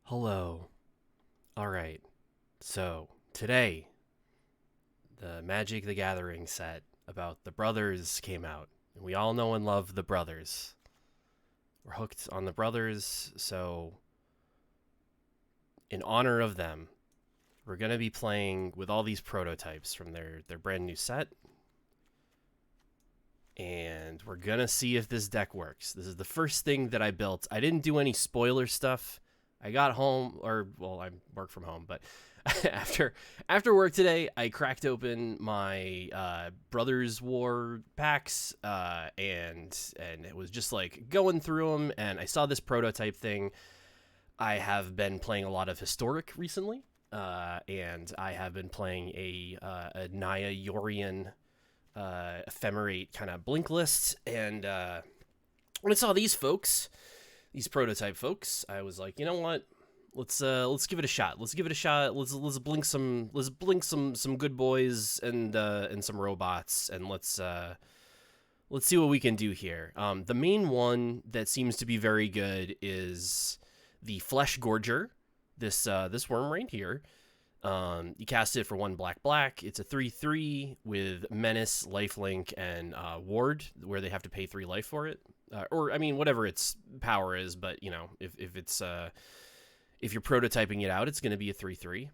Hello. Alright, so today, the Magic the Gathering set about the brothers came out. And we all know and love the brothers. We're hooked on the brothers, so in honor of them, we're going to be playing with all these prototypes from their brand new set. And we're going to see if this deck works. This is the first thing that I built. I didn't do any spoiler stuff. I got home, I work from home, but after work today, I cracked open my Brothers War packs, and it was just like going through them, and I saw this prototype thing. I have been playing a lot of Historic recently, and I have been playing a Naya Yorion Ephemerate kind of blink list, and when I saw these prototype folks, I was like, you know what? Let's give it a shot. Let's blink some good boys and some robots, and let's see what we can do here. The main one that seems to be very good is the Flesh Gorger. This worm right here. You cast it for 1 black. It's a 3/3 with Menace, Lifelink, and Ward, where they have to pay 3 life for it. Or I mean, whatever its power is, but you know, if it's if you're prototyping it out, it's going to be a 3/3.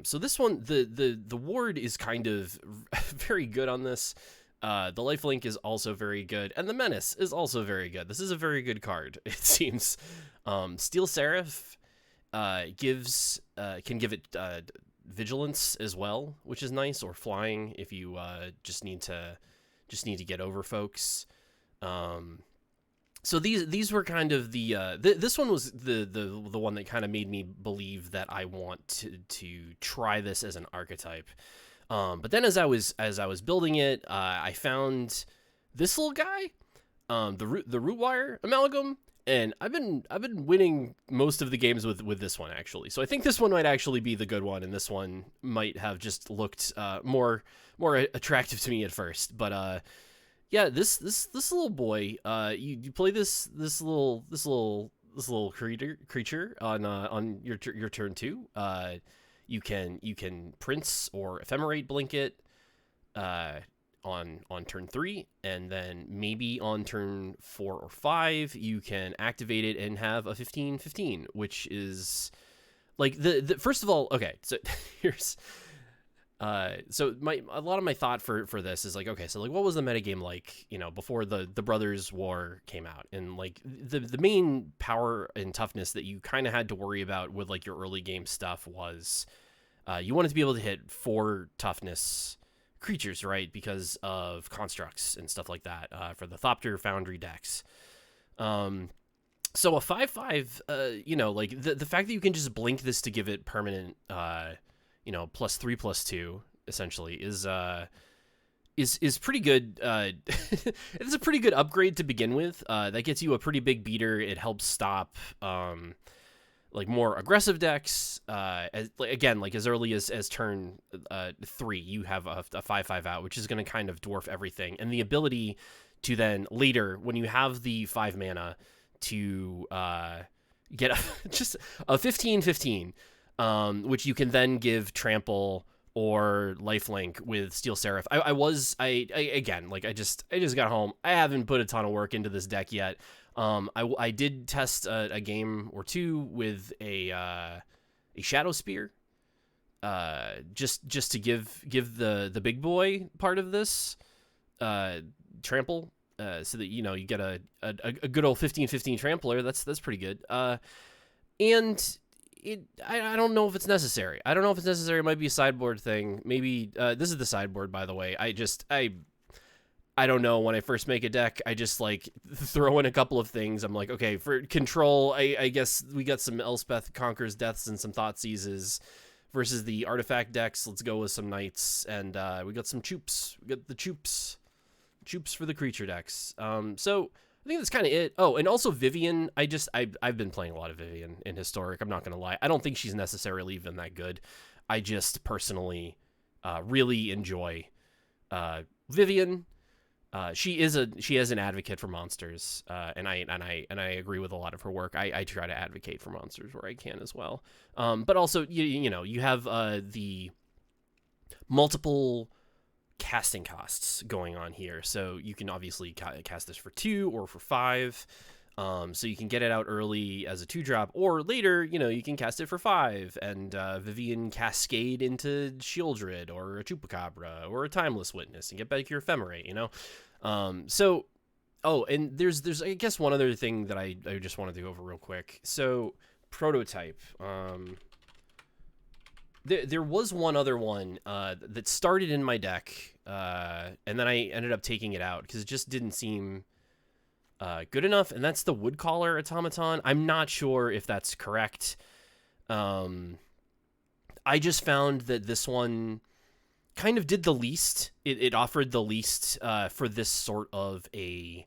So this one, the Ward is kind of very good on this. The Lifelink is also very good, and the Menace is also very good. This is a very good card, it seems. Steel Seraph can give it vigilance as well, which is nice, or flying if you just need to get over folks. So these were kind of the this one was the one that kind of made me believe that I want to try this as an archetype. But then as I was building it, I found this little guy, the Rootwire Amalgam, and I've been winning most of the games with this one, actually. So I think this one might actually be the good one, and this one might have just looked more attractive to me at first. But yeah, this little boy, you play this little creature on your turn 2. You can Prince or Ephemerate blink it on turn 3, and then maybe on turn 4 or 5 you can activate it and have a 15/15, which is like the first of all, okay, so here's so a lot of my thought for this is like, okay, so like what was the metagame like, you know, before the Brothers War came out? And like the main power and toughness that you kind of had to worry about with like your early game stuff was you wanted to be able to hit 4 toughness creatures, right, because of constructs and stuff like that for the Thopter Foundry decks. So a 5/5, you know, like the fact that you can just blink this to give it permanent you know, +3/+2 essentially is pretty good. It's a pretty good upgrade to begin with. That gets you a pretty big beater. It helps stop like more aggressive decks. Again, like as early as turn 3, you have a 5/5 out, which is going to kind of dwarf everything. And the ability to then later, when you have the 5 mana, to get just a 15/15. Which you can then give Trample or Lifelink with Steel Seraph. I again, like I just got home. I haven't put a ton of work into this deck yet. I did test a game or two with a Shadow Spear, just to give the big boy part of this Trample, so that, you know, you get a good old 15/15 Trampler. That's pretty good. And I don't know if it's necessary. It might be a sideboard thing. Maybe this is the sideboard, by the way. I don't know. When I first make a deck, I just like throw in a couple of things. I'm like, okay, for control, I guess we got some Elspeth Conquers Deaths and some Thoughtseizes versus the artifact decks. Let's go with some Knights, and we got some Choops. We got the Choops for the creature decks. So I think that's kind of it. Oh, and also Vivian. I've been playing a lot of Vivian in Historic. I'm not going to lie. I don't think she's necessarily even that good. I just personally really enjoy Vivian. she is an advocate for monsters, and I agree with a lot of her work. I try to advocate for monsters where I can as well. But also you know you have the multiple casting costs going on here, so you can obviously cast this for 2 or for 5. So you can get it out early as a 2-drop, or later, you know, you can cast it for 5 and Vivian Cascade into Shieldred or a Chupacabra or a Timeless Witness and get back your Ephemerate, you know? Oh, and there's I guess one other thing that I just wanted to go over real quick. So prototype. There was one other one that started in my deck, and then I ended up taking it out because it just didn't seem good enough, and that's the Woodcaller Automaton. I'm not sure if that's correct. I just found that this one kind of did the least. It offered the least for this sort of a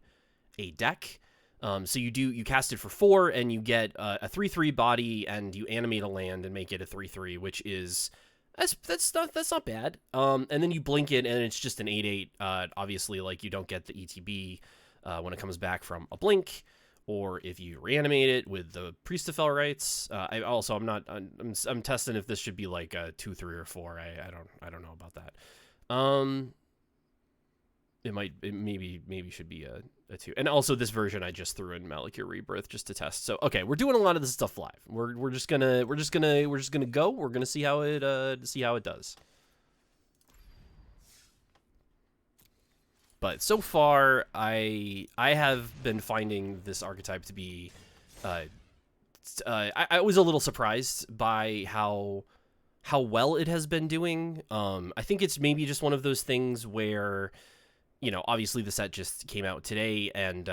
deck. So you cast it for 4, and you get a 3/3 body, and you animate a land and make it a 3/3, which is that's not bad. And then you blink it, and it's just an 8/8. Obviously, like, you don't get the ETB when it comes back from a blink, or if you reanimate it with the Priest of Fell Rites. I'm testing if this should be like a 2, 3, or 4. I don't know about that. It maybe should be a 2. And also, this version I just threw in Malakir Rebirth just to test. So okay, we're doing a lot of this stuff live. We're just gonna go. We're gonna see how it does. But so far, I have been finding this archetype to be, I was a little surprised by how well it has been doing. I think it's maybe just one of those things where, you know, obviously the set just came out today, and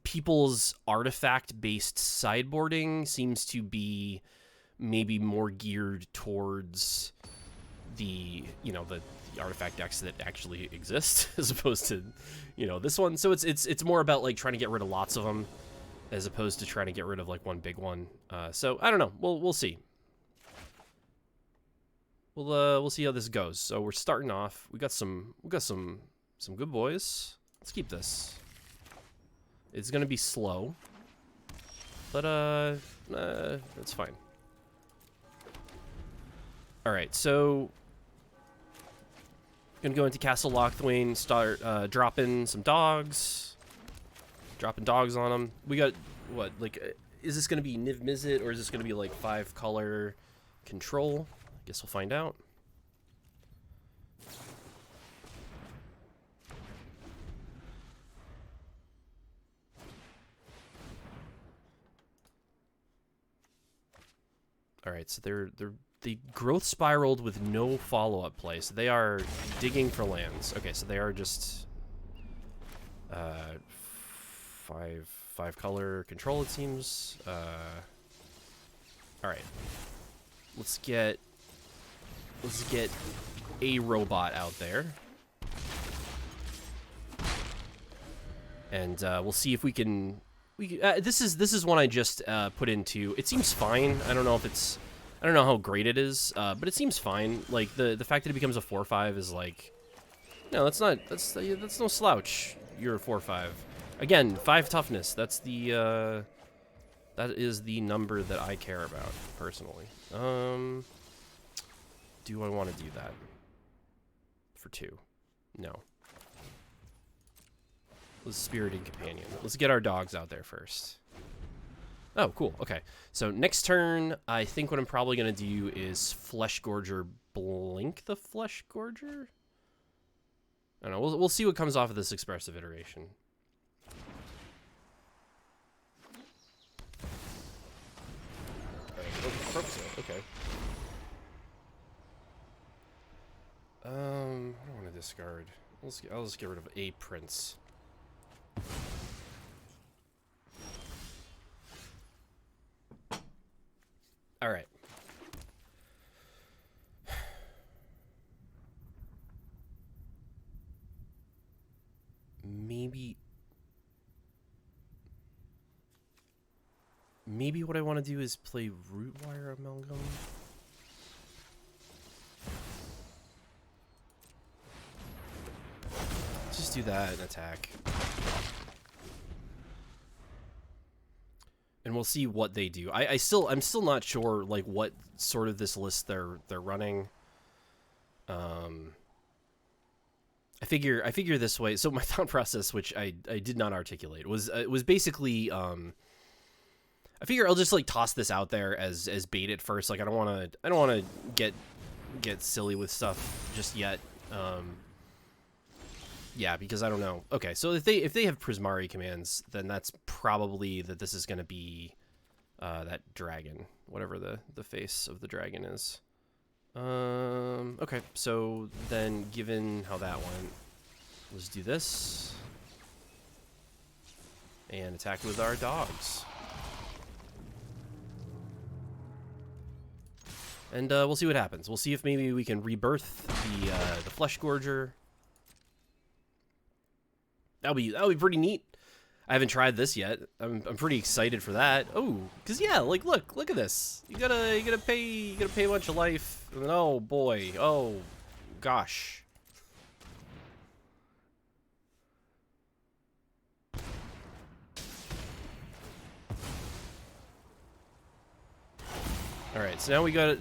people's artifact-based sideboarding seems to be maybe more geared towards the artifact decks that actually exist, as opposed to, you know, this one. So it's more about, like, trying to get rid of lots of them as opposed to trying to get rid of, like, one big one. So I don't know. We'll see. We'll see how this goes. So we're starting off. We got some good boys. Let's keep this. It's gonna be slow, but that's fine. All right, so gonna go into Castle Lochthwain, start dropping some dogs, dropping dogs on them. We got what, like, is this gonna be Niv Mizzet, or is this gonna be like 5-color control? I guess we'll find out. All right, so they growth spiraled with no follow-up play, so they are digging for lands. Okay, so they are just 5-color control, it seems. All right, let's get a robot out there, and we'll see if we can. This is one I just put into. It seems fine. I don't know how great it is, but it seems fine. Like, the fact that it becomes a 4/5 is like, no, that's no slouch. You're a 4/5. Again, 5 toughness. That is the number that I care about personally. Do I want to do that for 2? No. Let's Spirited Companion. Let's get our dogs out there first. Oh, cool. Okay. So next turn, I think what I'm probably going to do is Flesh Gorger Blink the Flesh Gorger? I don't know. We'll see what comes off of this expressive iteration. Okay. I don't want to discard. I'll just get rid of a Prince. All right. Maybe what I want to do is play Rootwire Amalgam. let's do that and attack. And we'll see what they do. I'm still not sure like what sort of this list they're running. I figure this way. So my thought process, which I did not articulate, was basically I figure I'll just like toss this out there as bait at first. Like I don't want to get silly with stuff just yet. Yeah, because I don't know. Okay, so if they have Prismari commands, then that's probably that this is going to be that dragon, whatever the face of the dragon is. Okay, so then given how that went, let's do this and attack with our dogs. And we'll see what happens. We'll see if maybe we can rebirth the Flesh Gorger. That'll be pretty neat. I haven't tried this yet. I'm pretty excited for that. Oh, cause yeah, like look at this. You gotta pay a bunch of life. And oh boy, oh gosh. All right, so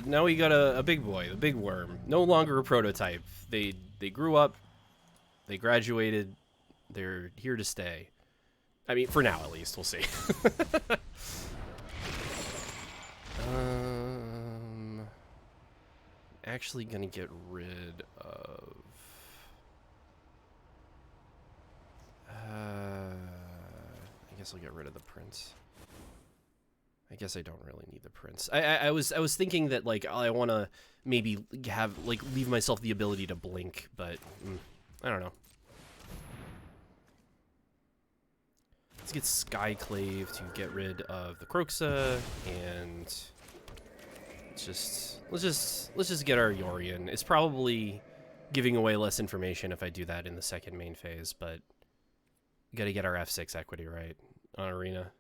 now we got a big boy, a big worm. No longer a prototype. They grew up. They graduated. They're here to stay. I mean, for now at least. We'll see. Actually gonna get rid of. I guess I'll get rid of the prince. I guess I don't really need the prince. I was thinking that like I want to maybe have like leave myself the ability to blink, but I don't know. Let's get Skyclave to get rid of the Croxa, and let's just get our Yorion. It's probably giving away less information if I do that in the second main phase, but we got to get our F6 equity right on Arena.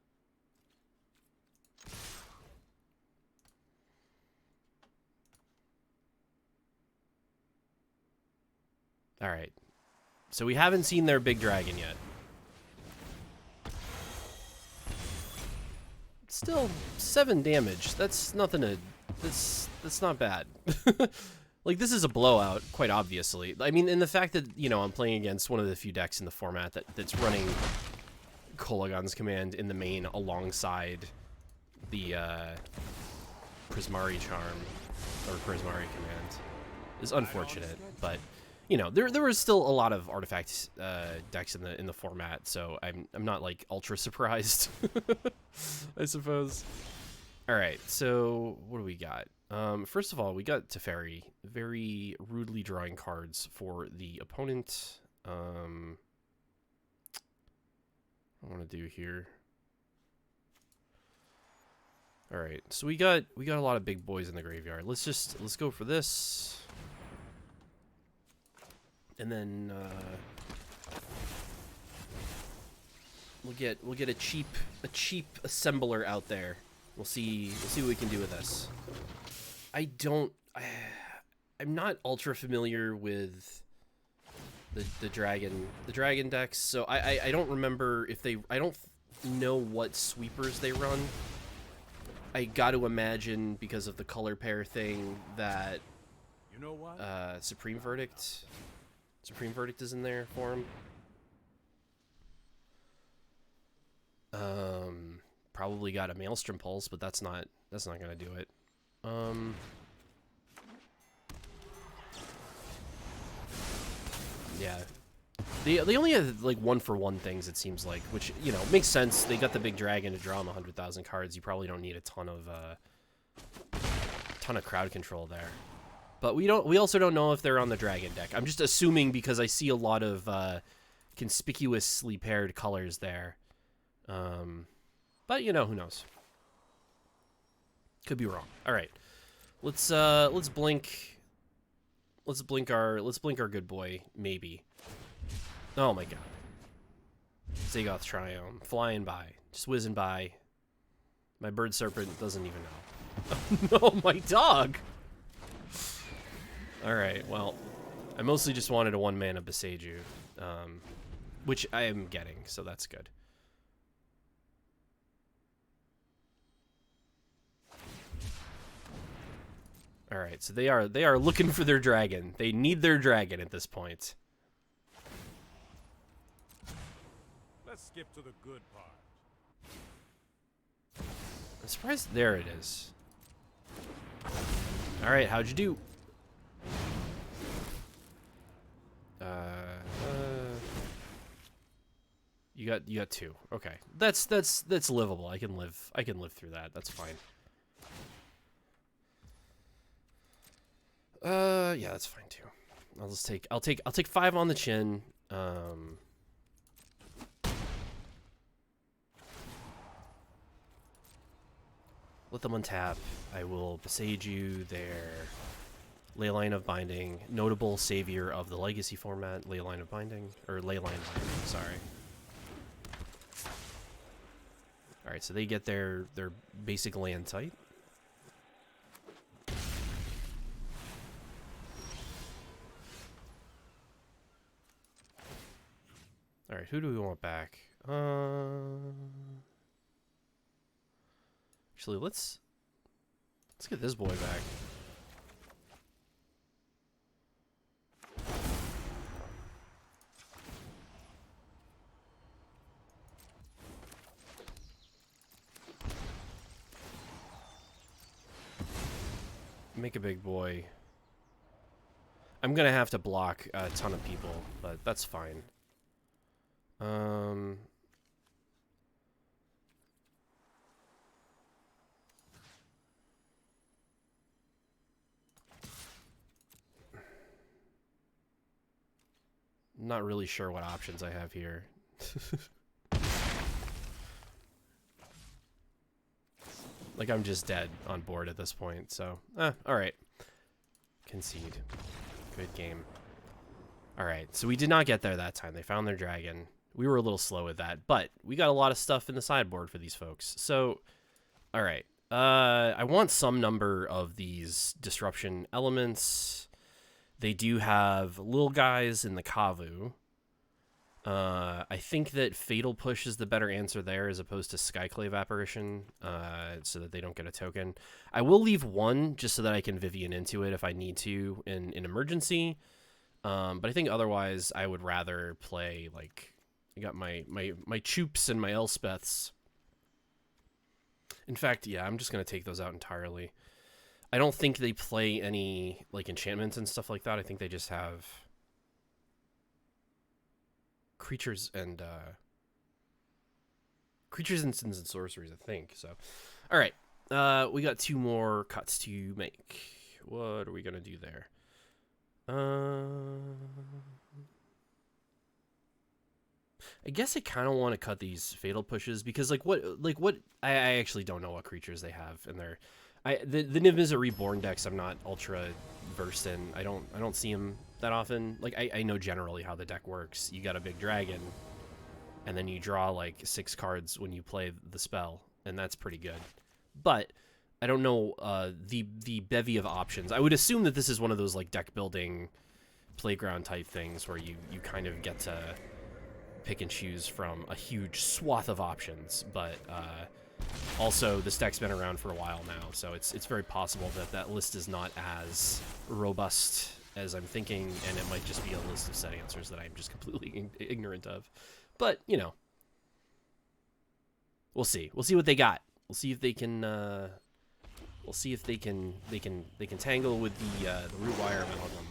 All right, so we haven't seen their big dragon yet. Still 7 damage. That's nothing to. That's not bad. Like this is a blowout, quite obviously. I mean, and the fact that I'm playing against one of the few decks in the format that's running Kolagon's command in the main alongside the Prismari charm or Prismari command is unfortunate, but there was still a lot of artifact decks in the format, so I'm not like ultra surprised. I suppose. All right, so what do we got? First of all, we got Teferi, very rudely drawing cards for the opponent. What I want to do here. All right, so we got a lot of big boys in the graveyard. Let's go for this. And then we'll get a cheap assembler out there. We'll see what we can do with this. I'm not ultra familiar with the dragon decks, so I don't remember if I don't know what sweepers they run. I got to imagine because of the color pair thing that Supreme Verdict is in there for him. Probably got a Maelstrom Pulse, but that's not gonna do it. Yeah, they only have like 1-for-1 things, it seems like, which makes sense. They got the big dragon to draw them 100,000 cards. You probably don't need a ton of crowd control there. But we also don't know if they're on the dragon deck. I'm just assuming because I see a lot of conspicuously paired colors there. But who knows? Could be wrong. All right, let's blink. Let's blink our good boy. Maybe. Oh my god. Zagoth Triome flying by, just whizzing by. My bird serpent doesn't even know. No, my dog. All right, well, I mostly just wanted a 1-mana Beseiju. which I am getting, so that's good. All right, so they are looking for their dragon. They need their dragon at this point. Let's skip to the good part. I'm surprised. There it is. All right, how'd you do? You got 2. Okay, that's livable. I can live through that. That's fine. Yeah, that's fine too. I'll take 5 on the chin. Let them untap. I will besage you there. Leyline of Binding, notable savior of the Legacy format. Leyline of Binding, or Leyline Binding, sorry. Alright, so they get their basic land type. Alright, who do we want back? Actually, let's get this boy back. Make a big boy. I'm gonna have to block a ton of people, but that's fine. Not really sure what options I have here. Like, I'm just dead on board at this point, so... alright. Concede. Good game. Alright, so we did not get there that time. They found their dragon. We were a little slow with that, but we got a lot of stuff in the sideboard for these folks. So, alright. I want some number of these disruption elements. They do have little guys in the Kavu. I think that Fatal Push is the better answer there as opposed to Skyclave Apparition, so that they don't get a token. I will leave 1 just so that I can Vivian into it if I need to in emergency. But I think otherwise I would rather play, like, I got my Choops and my Elspeths. In fact, yeah, I'm just going to take those out entirely. I don't think they play any, like, enchantments and stuff like that. I think they just have creatures and instants and sorceries, I think. So, all right, we got 2 more cuts to make. What are we gonna do there? I guess I kind of want to cut these Fatal Pushes because, like, what I actually don't know what creatures they have in their. The Niv Mizzet Reborn decks I'm not ultra versed in. I don't see them that often. Like, I know generally how the deck works. You got a big dragon, and then you draw like 6 cards when you play the spell, and that's pretty good. But I don't know the bevy of options. I would assume that this is one of those like deck building playground type things where you kind of get to pick and choose from a huge swath of options, but also this deck's been around for a while now, so it's very possible that that list is not as robust as I'm thinking, and it might just be a list of set answers that I'm just completely ignorant of. But, you know, we'll see. We'll see what they got. We'll see if they can we'll see if they can tangle with the root wire amalgam.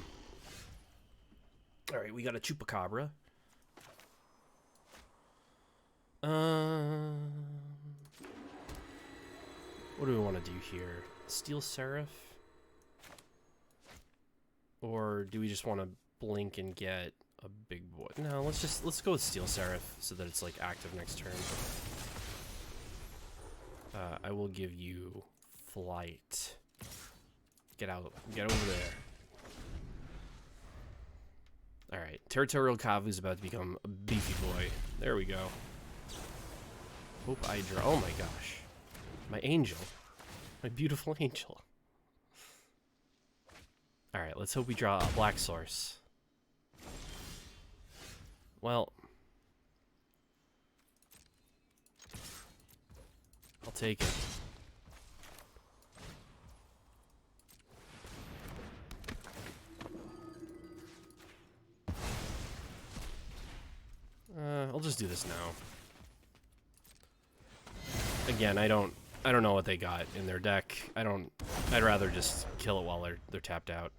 All right, we got a Chupacabra. What do we want to do here? Steel Seraph? Or do we just want to blink and get a big boy? No, let's go with Steel Seraph so that it's like active next turn. I will give you flight. Get out. Get over there. Alright, Territorial Kavu's about to become a beefy boy. There we go. Hope I draw. Oh my gosh. My angel. My beautiful angel. Alright, let's hope we draw a black source. Well, I'll take it. I'll just do this now. Again, I don't know what they got in their deck. I'd rather just kill it while they're tapped out.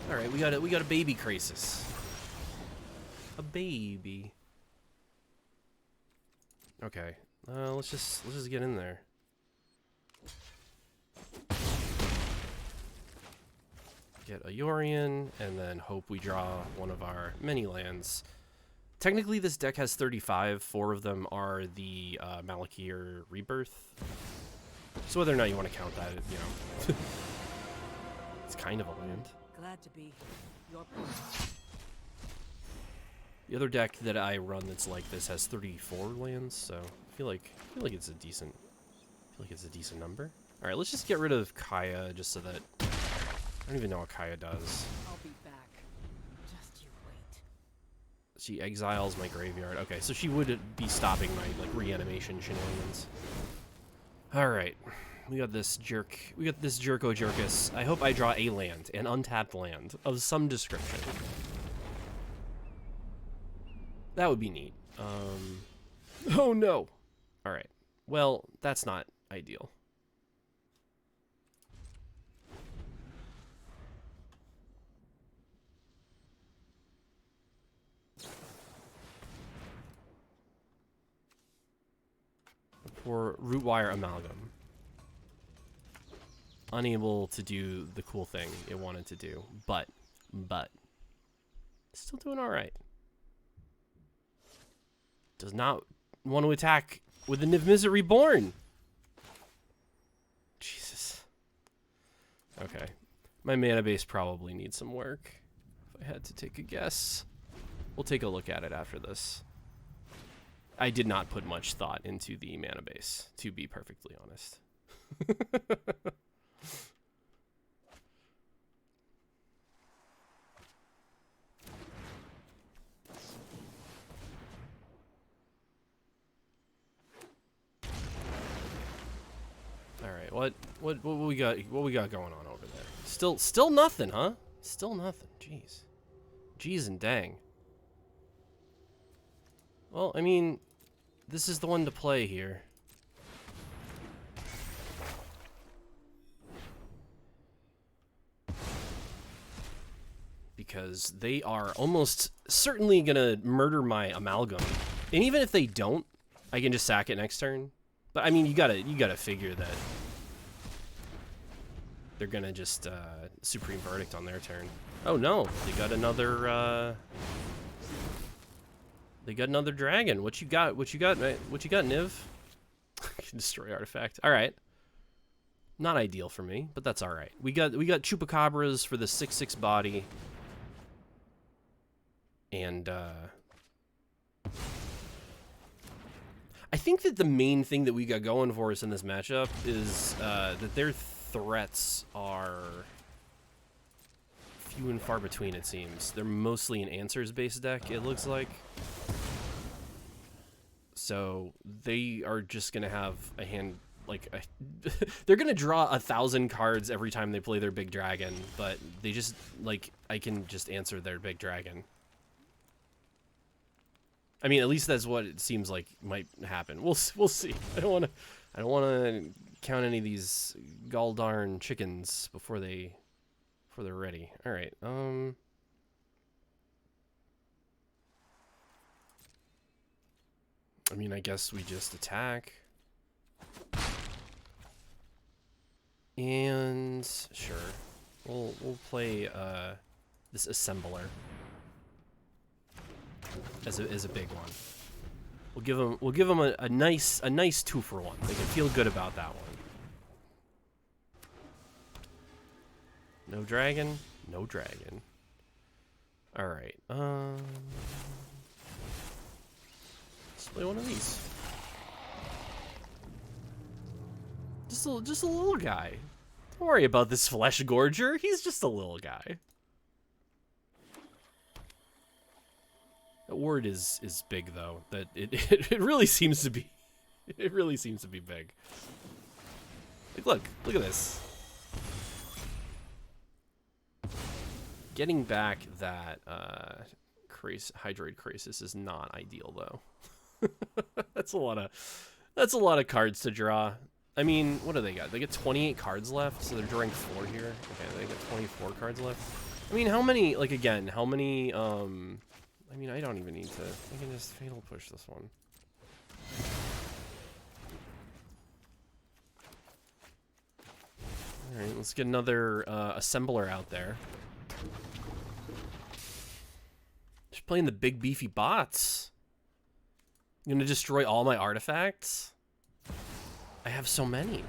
All right, we got a baby crisis. A baby. Okay. Let's just get in there. Get a Yorion, and then hope we draw one of our many lands. Technically, this deck has 35. 4 of them are the Malakir Rebirth. So whether or not you want to count that, you know, it's kind of a land. Glad to be your point. The other deck that I run that's like this has 34 lands, so I feel like it's a decent number. All right, let's just get rid of Kaya just so that I don't even know what Kaya does. I'll be back. Just you wait. She exiles my graveyard. Okay, so she would be stopping my like reanimation shenanigans. All right, we got this jerk. We got this Jerko Jerkus. I hope I draw a land, an untapped land of some description. That would be neat. Oh no. All right. Well, that's not ideal. For Rootwire Amalgam. Unable to do the cool thing it wanted to do, but still doing all right. Does not want to attack with the Niv Mizzet Reborn. Jesus. Okay. My mana base probably needs some work. If I had to take a guess. We'll take a look at it after this. I did not put much thought into the mana base, to be perfectly honest. All right, what we got? What we got going on over there? Still nothing, huh? Still nothing. Jeez and dang. Well, I mean, this is the one to play here. Because they are almost certainly gonna murder my Amalgam. And even if they don't, I can just sack it next turn. But I mean, you gotta figure that they're gonna just Supreme Verdict on their turn. Oh no, they got another dragon. What you got? What you got, Niv? Destroy artifact. All right. Not ideal for me, but that's all right. We got Chupacabras for the 6/6 body. And I think that the main thing that we got going for us in this matchup is that their threats are few and far between, it seems. They're mostly an answers-based deck, it looks like. So they are just going to have a hand, like, they're going to draw 1,000 cards every time they play their big dragon, but they just, like, I can just answer their big dragon. I mean, at least that's what it seems like might happen. We'll see. I don't want to count any of these gall darn chickens before they're ready. All right. I mean, I guess we just attack. And sure. We'll play this assembler as a big one. We'll give them a nice 2-for-1. They can feel good about that one. No dragon, no dragon. All right. Let's play one of these. Just a little guy. Don't worry about this flesh gorger. He's just a little guy. That word is big though. That it really seems to be. It really seems to be big. Like, look at this. Getting back that Hydroid Crisis is not ideal though. That's a lot of cards to draw. I mean, what do they got? They get 28 cards left, so they're drawing 4 here. Okay, they get 24 cards left. I mean, how many? Like again, how many? I mean, I don't even need to. I can just fatal push this one. All right, let's get another assembler out there. Just playing the big beefy bots. You gonna destroy all my artifacts? I have so many.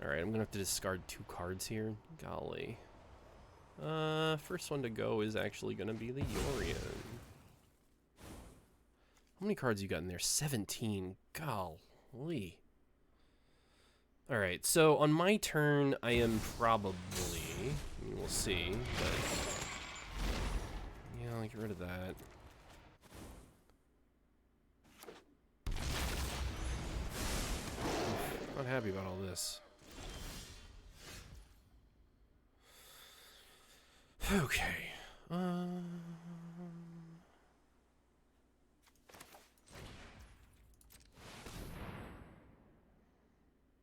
All right, I'm gonna have to discard 2 cards here. Golly. First one to go is actually gonna be the Yorion. How many cards you got in there? 17. Golly. All right, so on my turn, I am probably, I mean, we'll see, but yeah, I'll get rid of that. Not happy about all this. Okay. I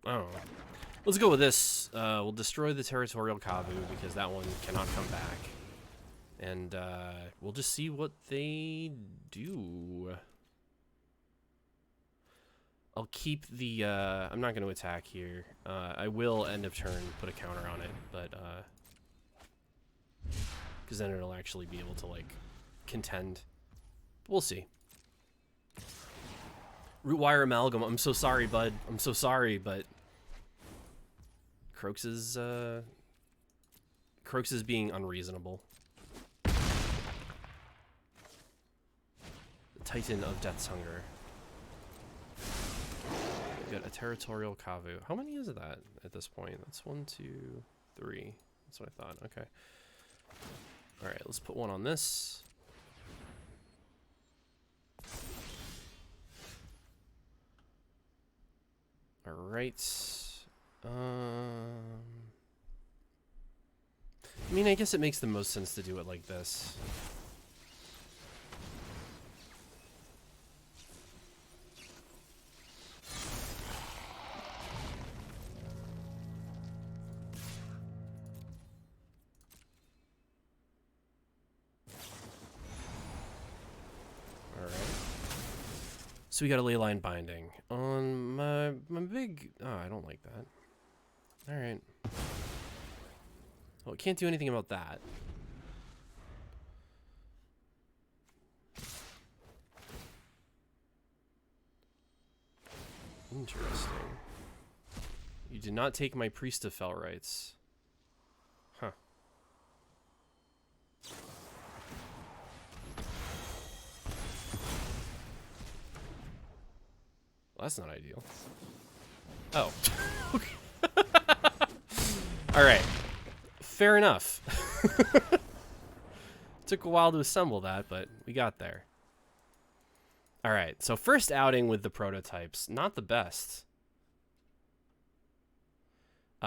don't know. Let's go with this. We'll destroy the Territorial Kavu because that one cannot come back. And we'll just see what they do. I'll keep the... I'm not going to attack here. I will end of turn put a counter on it, but... because then it'll actually be able to, like, contend. We'll see. Rootwire Amalgam. I'm so sorry, bud. I'm so sorry, but... Croaks is being unreasonable. The Titan of Death's Hunger. We've got a Territorial Kavu. How many is that at this point? That's 1, 2, 3. That's what I thought. Okay. Alright, let's put one on this. Alright. I mean, I guess it makes the most sense to do it like this. So we got a Leyline Binding on my big... Oh, I don't like that. All right. Well, it can't do anything about that. Interesting. You did not take my Priest of Fell rights. Huh. Well, that's not ideal. Oh. All right. Fair enough. Took a while to assemble that, but we got there. All right. So first outing with the prototypes, not the best.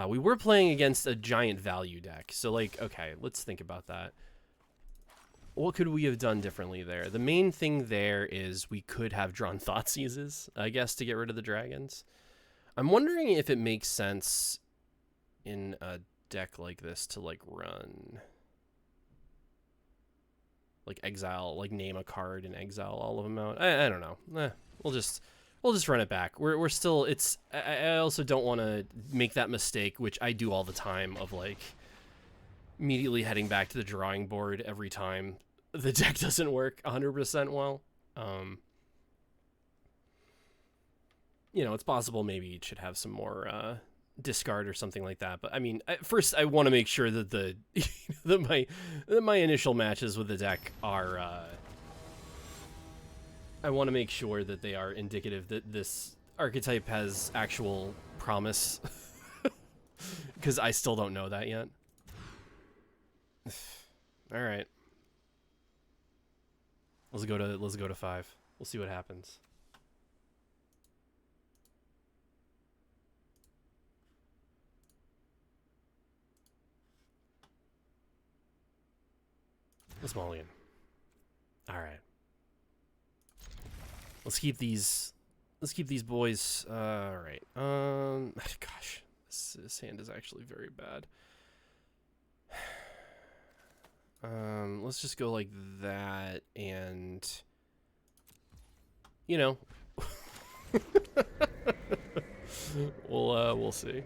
We were playing against a giant value deck. So like, okay, let's think about that. What could we have done differently there? The main thing there is we could have drawn Thoughtseizes, I guess, to get rid of the dragons. I'm wondering if it makes sense in a deck like this to like run like exile, like name a card and exile all of them out. I don't know. We'll just run it back. We're still, it's, I also don't want to make that mistake, which I do all the time, of like immediately heading back to the drawing board every time the deck doesn't work 100% well. You know, it's possible maybe it should have some more discard or something like that. But I mean, first I want to make sure that the that my initial matches with the deck are. I want to make sure that they are indicative that this archetype has actual promise. Because I still don't know that yet. All right. Let's go to 5. We'll see what happens. Let's mulligan. All right. Let's keep these boys. All right. Gosh, this hand is actually very bad. Let's just go like that, and you know, we'll see.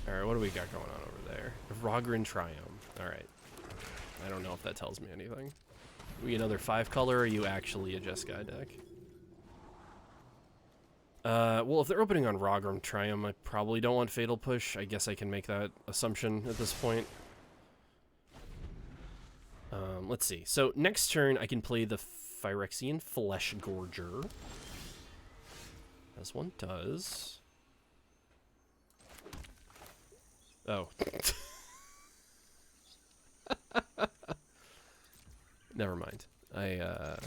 All right, what do we got going on over there? Rogrin Triumph. All right. I don't know if that tells me anything. We another 5-color, or are you actually a Jeskai deck? Well, if they're opening on Rogrim Triumph, I probably don't want Fatal Push. I guess I can make that assumption at this point. Let's see. So next turn, I can play the Phyrexian Flesh Gorger, as one does. Oh. Never mind. I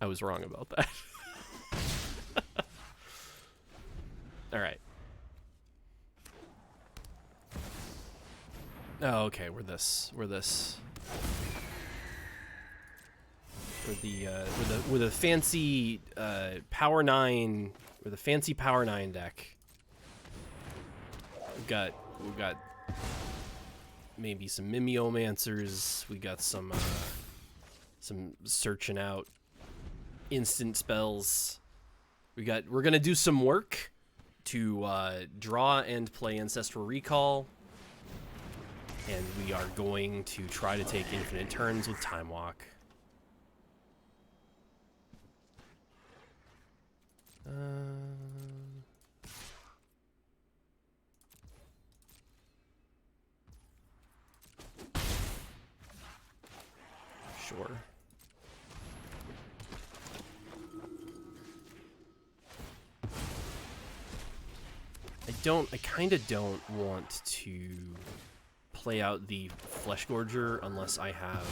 was wrong about that. All right. Oh, okay. We're the fancy Power 9. We're the fancy Power 9 deck. We've got maybe some Mimeomancers. We got some searching out instant spells. We're gonna do some work to draw and play Ancestral Recall, and we are going to try to take infinite turns with Time Walk. Sure. I kind of don't want to play out the Flesh Gorger unless I have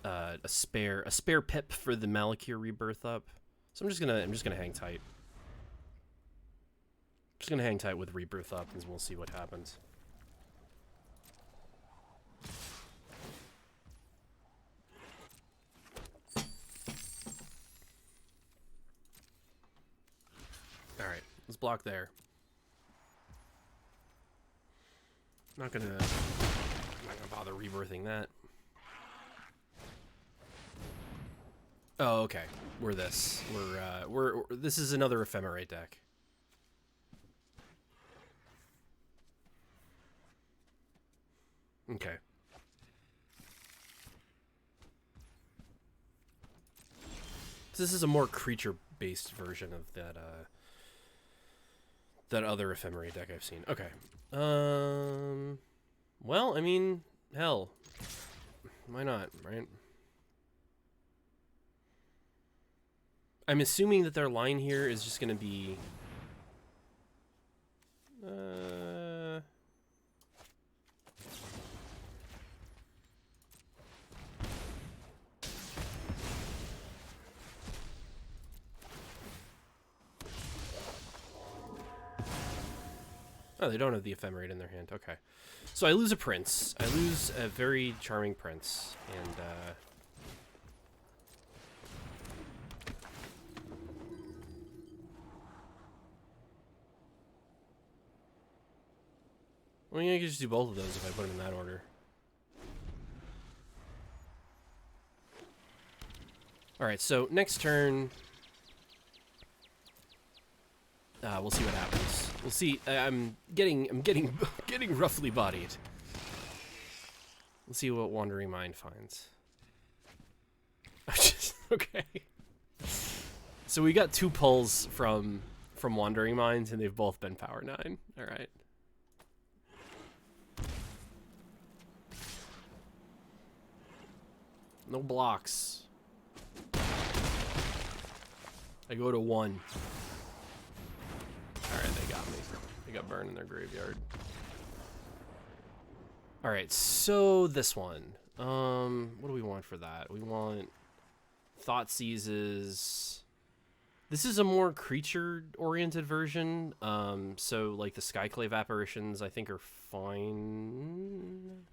a spare pip for the Malakir Rebirth up. So I'm just gonna hang tight. Just gonna hang tight with Rebirth up, and we'll see what happens. All right, let's block there. I'm not gonna bother rebirthing that. Oh, okay. We're this. This is another Ephemerate deck. Okay. So this is a more creature-based version of that other Ephemerate deck I've seen. Okay. Well, I mean, hell, why not, right? I'm assuming that their line here is just gonna be oh, they don't have the Ephemerate in their hand. Okay. So I lose a prince. I lose a very charming prince. And, well, I could just do both of those if I put them in that order. Alright, so next turn... we'll see what happens. We'll see. I'm getting roughly bodied. Let's see what Wandering Mind finds. Okay. So we got 2 pulls from Wandering Minds, and they've both been Power 9. All right. No blocks. I go to 1. Alright, they got me. They got burned in their graveyard. Alright, so this one. What do we want for that? We want Thought Seizes. This is a more creature-oriented version. So, like, the Skyclave apparitions, I think, are fine.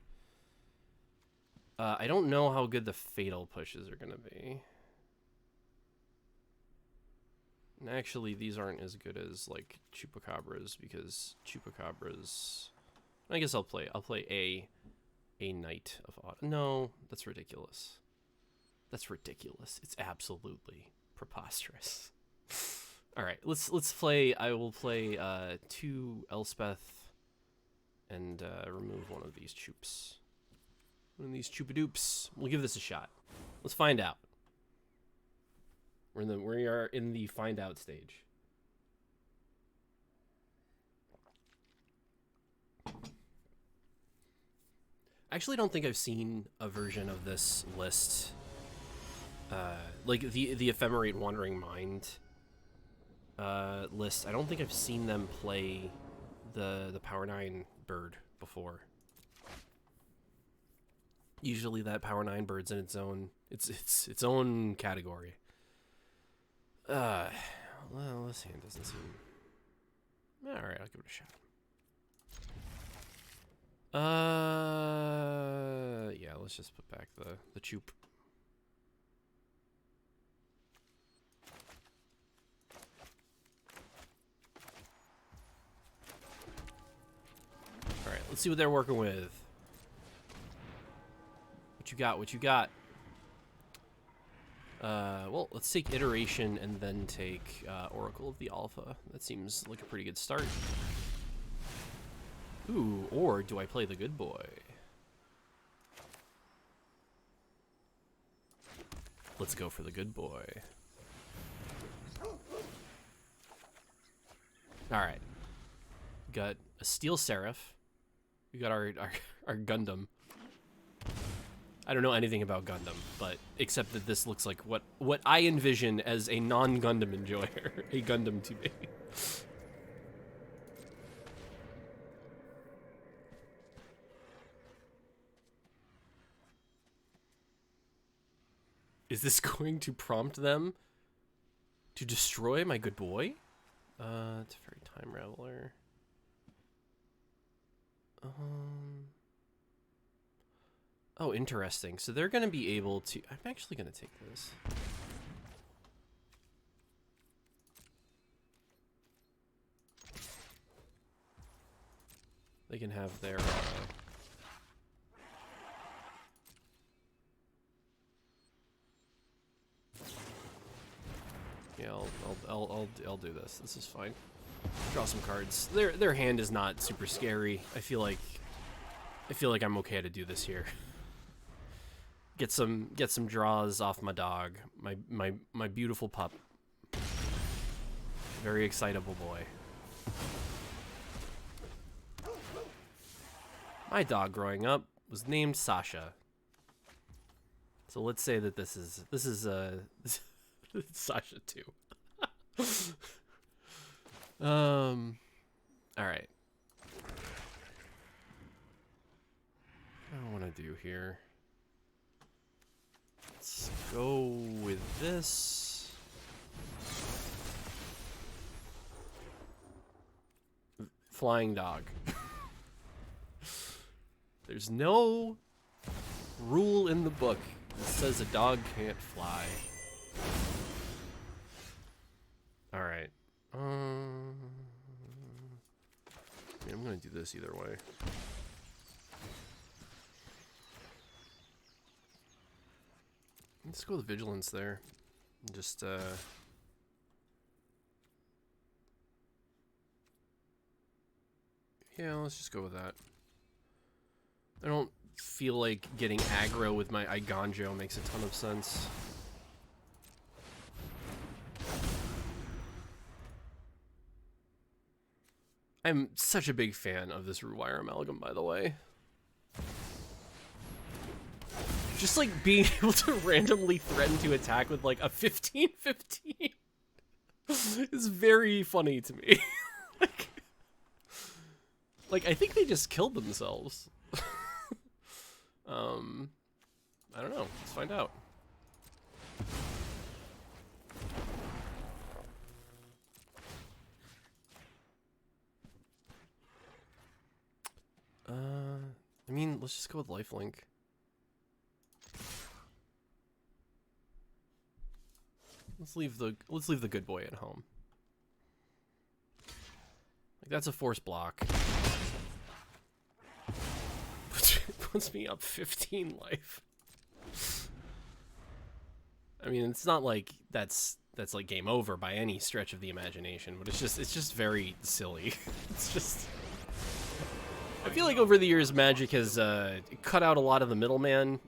I don't know how good the Fatal pushes are going to be. And actually, these aren't as good as, like, Chupacabras, because Chupacabras... I guess I'll play a Knight of Autumn. No, that's ridiculous. That's ridiculous. It's absolutely preposterous. All right, let's play. I will play 2 Elspeth and remove one of these Choops. One of these Chupadoops. We'll give this a shot. Let's find out. We are in the find out stage. I actually don't think I've seen a version of this list, like the Ephemerate Wandering Mind list. I don't think I've seen them play the Power 9 bird before. Usually that Power 9 bird's in its own own category. Well, this hand doesn't seem... Alright, I'll give it a shot. Yeah, let's just put back the Choop. Alright, let's see what they're working with. What you got? What you got? Well, let's take Iteration and then take Oracle of the Alpha. That seems like a pretty good start. Ooh, or do I play the good boy? Let's go for the good boy. Alright. Got a Steel Seraph. We got our Gundam. I don't know anything about Gundam, but except that this looks like what I envision as a non-Gundam enjoyer, a Gundam to be. Is this going to prompt them to destroy my good boy? It's a very Time Raveler. Oh, interesting. So they're going to be able to... I'm actually going to take this. They can have their... Yeah, I'll do this. This is fine. Draw some cards. Their hand is not super scary. I feel like I'm okay to do this here. Get some draws off my dog, my beautiful pup. Very excitable boy. My dog growing up was named Sasha. So let's say that this is Sasha too. All right. What do I want to do here? Let's go with this. Flying dog. There's no rule in the book that says a dog can't fly. All right. Yeah, I'm gonna do this either way. Let's go with Vigilance there. Just, yeah, let's just go with that. I don't feel like getting aggro with my Iganjo makes a ton of sense. I'm such a big fan of this Rootwire Amalgam, by the way. Just like being able to randomly threaten to attack with like a 15-15. is very funny to me. like I think they just killed themselves. I don't know. Let's find out. I mean, let's just go with lifelink. Let's leave the good boy at home. Like, that's a force block. Puts me up 15 life. I mean, it's not like that's like game over by any stretch of the imagination, but it's just very silly. It's just, I feel like over the years Magic has cut out a lot of the middleman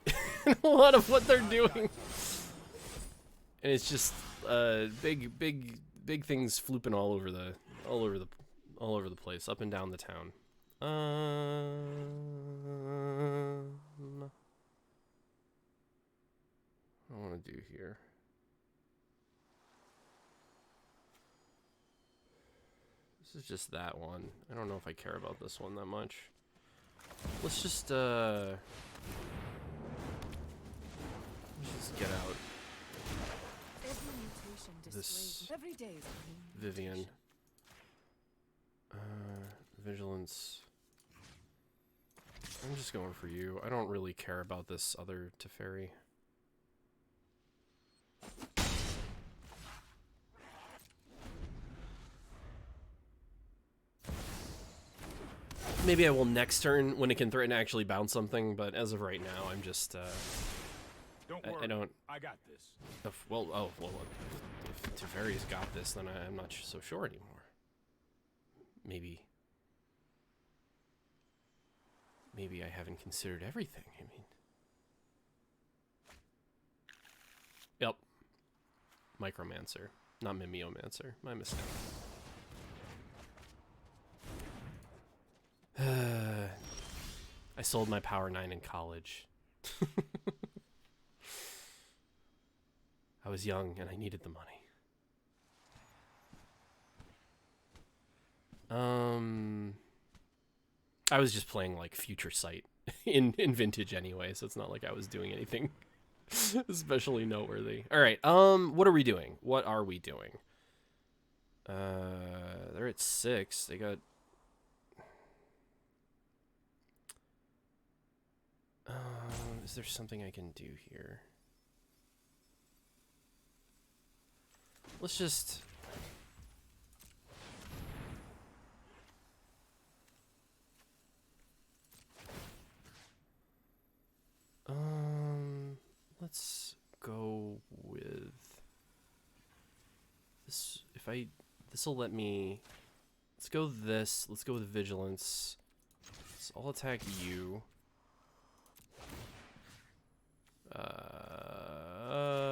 in a lot of what they're doing. And it's just big things flooping all over the place, up and down the town. What I want to do here. This is just that one. I don't know if I care about this one that much. Let's just get out this Vivian. Vigilance. I'm just going for you. I don't really care about this other Teferi. Maybe I will next turn when it can threaten to actually bounce something, but as of right now, I'm just Don't worry. I don't. I got this. Well, if Teferi's got this, then I'm not so sure anymore. Maybe I haven't considered everything. I mean, yep, Micromancer, not Mimeomancer. My mistake. I sold my Power 9 in college. I was young and I needed the money. I was just playing like Future Sight in Vintage anyway, so it's not like I was doing anything especially noteworthy. All right, what are we doing? They're at 6. They got is there something I can do here? Let's just let's go with this. This will let me, let's go this. Let's go with Vigilance. So I'll attack you.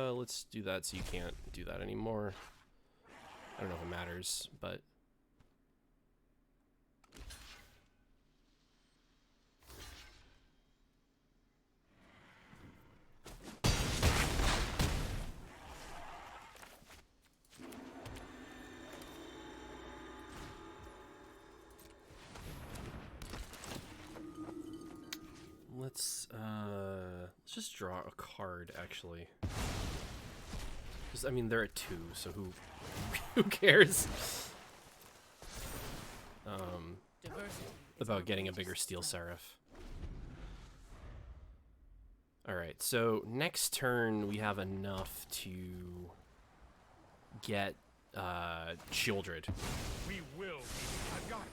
Let's do that so you can't do that anymore. I don't know if it matters, but let's just draw a card actually. I mean, they're at 2, so who cares? About getting a bigger Steel Seraph. Alright, so next turn we have enough to get Childred. We will. I've got it.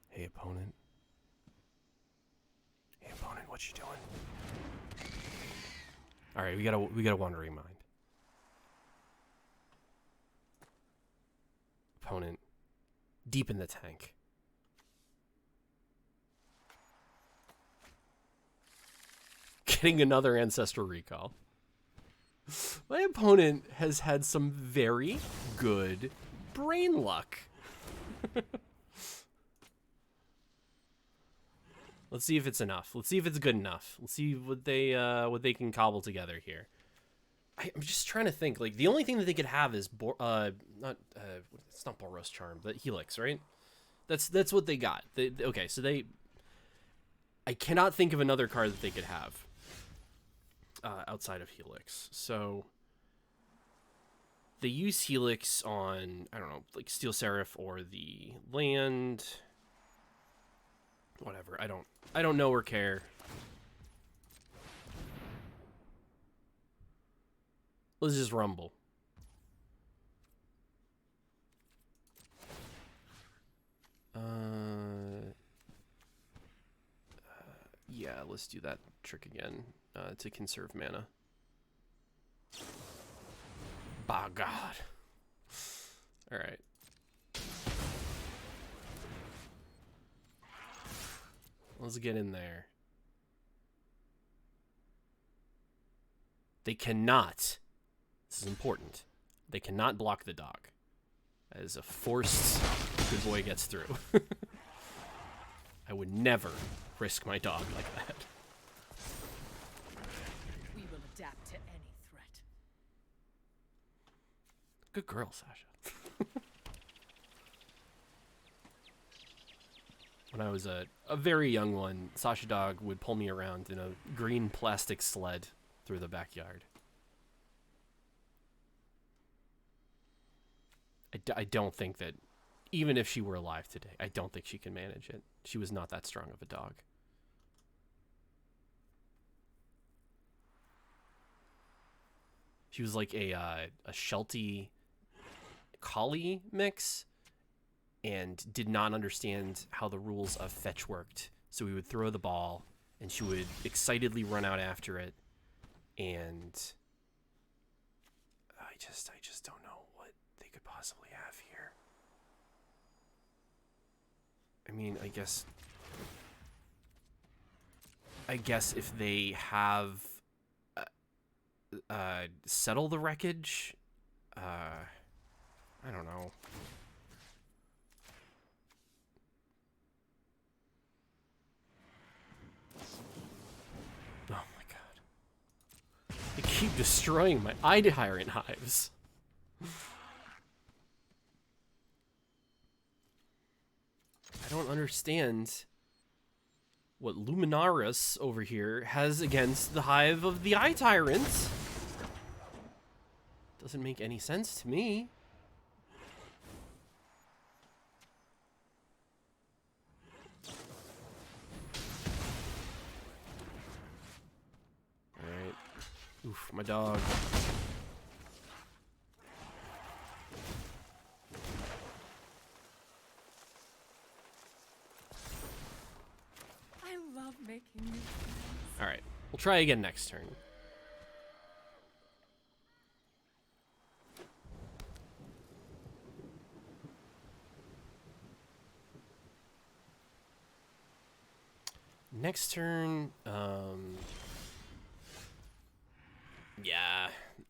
Hey opponent. Hey opponent, what you doing? Alright, we got a Wandering Mind. Opponent. Deep in the tank. Getting another Ancestral Recall. My opponent has had some very good brain luck. Let's see if it's enough. Let's see if it's good enough. Let's see what they can cobble together here. I'm just trying to think. Like, the only thing that they could have is it's not Boros Charm, but Helix, right? That's what they got. Okay, so I cannot think of another card that they could have outside of Helix. So they use Helix on, I don't know, like Steel Seraph or the land. Whatever. I don't know or care. Let's just rumble. Yeah, let's do that trick again to conserve mana. By God. All right. Let's get in there. They cannot. This is important. They cannot block the dog. That is a forced good boy gets through. I would never risk my dog like that. We will adapt to any threat. Good girl, Sasha. When I was a very young one, Sasha Dog would pull me around in a green plastic sled through the backyard. I don't think that, even if she were alive today, I don't think she can manage it. She was not that strong of a dog. She was like a Sheltie collie mix, and did not understand how the rules of fetch worked. So we would throw the ball, and she would excitedly run out after it, and I just don't know what they could possibly have here. I mean, I guess if they have settle the wreckage, I don't know. Oh my God. They keep destroying my Tyrant hives. I don't understand what Luminaris over here has against the hive of the Tyrants. Doesn't make any sense to me. Alright. Oof, my dog. I love making new friends. Alright, we'll try again next turn. Next turn, yeah,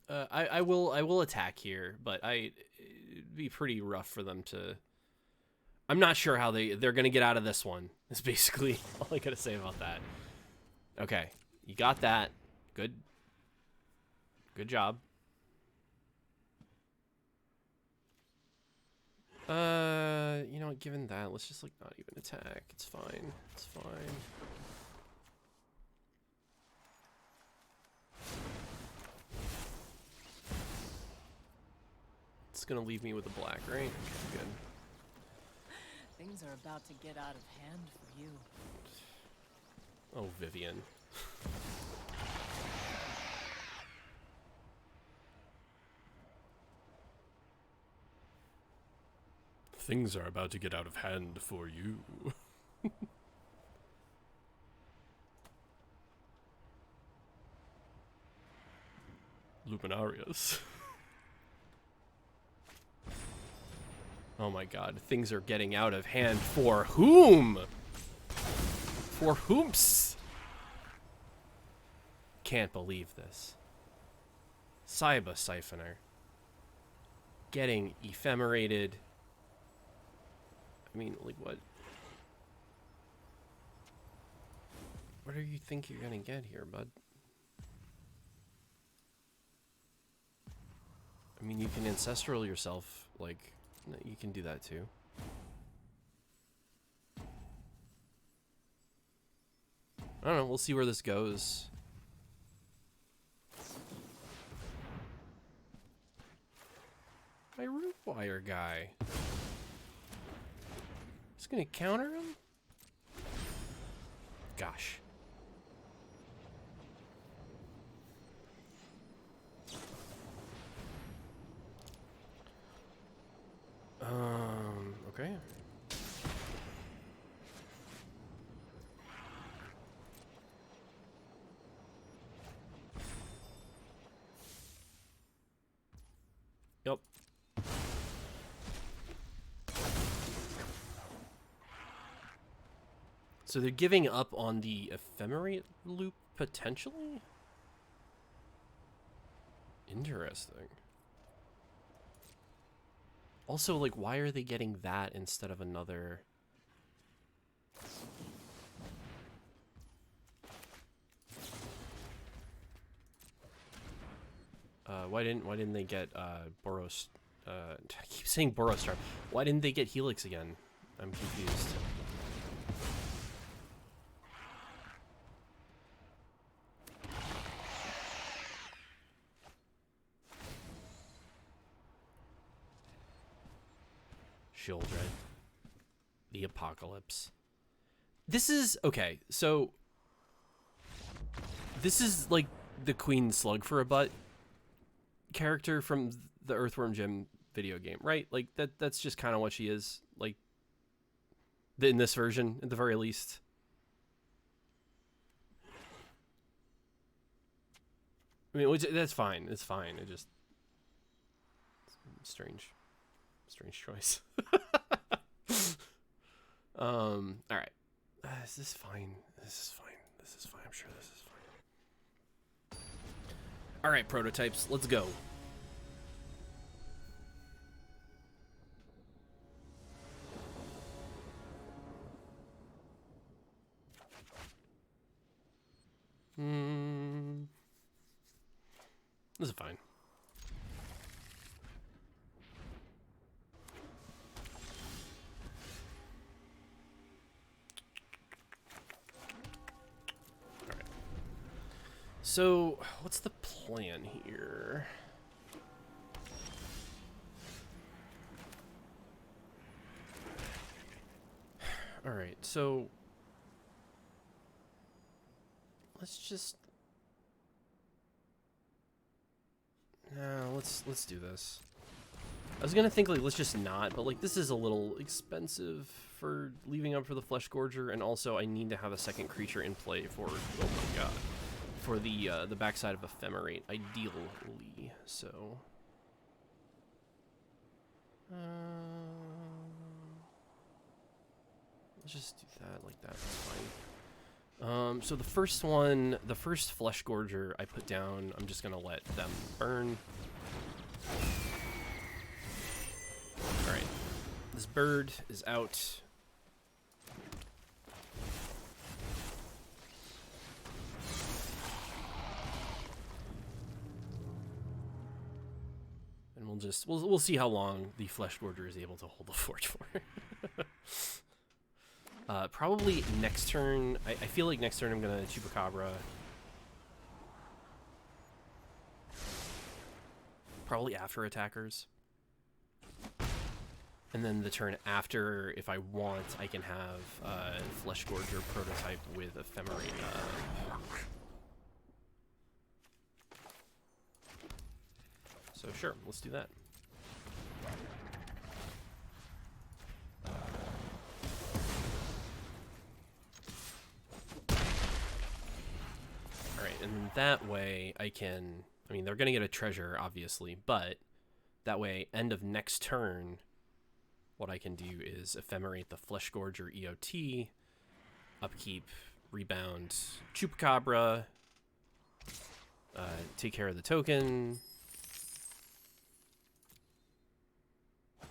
I will attack here, but it'd be pretty rough for them to. I'm not sure how they're gonna get out of this one. Is basically all I gotta say about that. Okay, you got that. Good job. You know what? Given that, let's just like not even attack. It's fine. It's fine. It's gonna leave me with a black, right? Okay, good. Things are about to get out of hand for you. Oh, Vivian. Things are about to get out of hand for you. Luminarius. Oh my God, things are getting out of hand for whom? For whomps? Can't believe this. Cyba Siphoner. Getting ephemerated. I mean, like, what? What do you think you're gonna get here, bud? I mean, you can ancestral yourself, like, you can do that too. I don't know, we'll see where this goes. My root wire guy. Just gonna counter him? Gosh. Okay. Yep. So they're giving up on the Ephemerate loop, potentially? Interesting. Also, like, why are they getting that instead of another? Why didn't they get Boros? I keep saying Borostar. Why didn't they get Helix again? I'm confused. Shieldred. The Apocalypse. This is okay, so this is like the Queen Slug for a butt character from the Earthworm Jim video game, right? Like that's just kind of what she is, like in this version at the very least. I mean, that's fine. It's fine. It just strange choice. All right. Is this fine? This is fine. This is fine. I'm sure this is fine. All right, prototypes. Let's go. This is fine. So, what's the plan here? All right, so let's just let's do this. I was gonna think like let's just not, but like this is a little expensive for leaving up for the Flesh Gorger, and also I need to have a second creature in play for oh my god. For the backside of Ephemerate, ideally. So, let's just do that like that. That's fine. So the first one, the first Flesh Gorger I put down, I'm just gonna let them burn. All right, this bird is out. And we'll see how long the Flesh Gorger is able to hold the fort for. Probably next turn. I feel like next turn I'm gonna Chupacabra. Probably after attackers. And then the turn after, if I want, I can have Flesh Gorger prototype with Ephemerate. So sure, let's do that. Alright, and that way I can... I mean, they're going to get a treasure, obviously, but that way, end of next turn, what I can do is Ephemerate the Flesh Gorger EOT, upkeep, rebound, Chupacabra, take care of the token...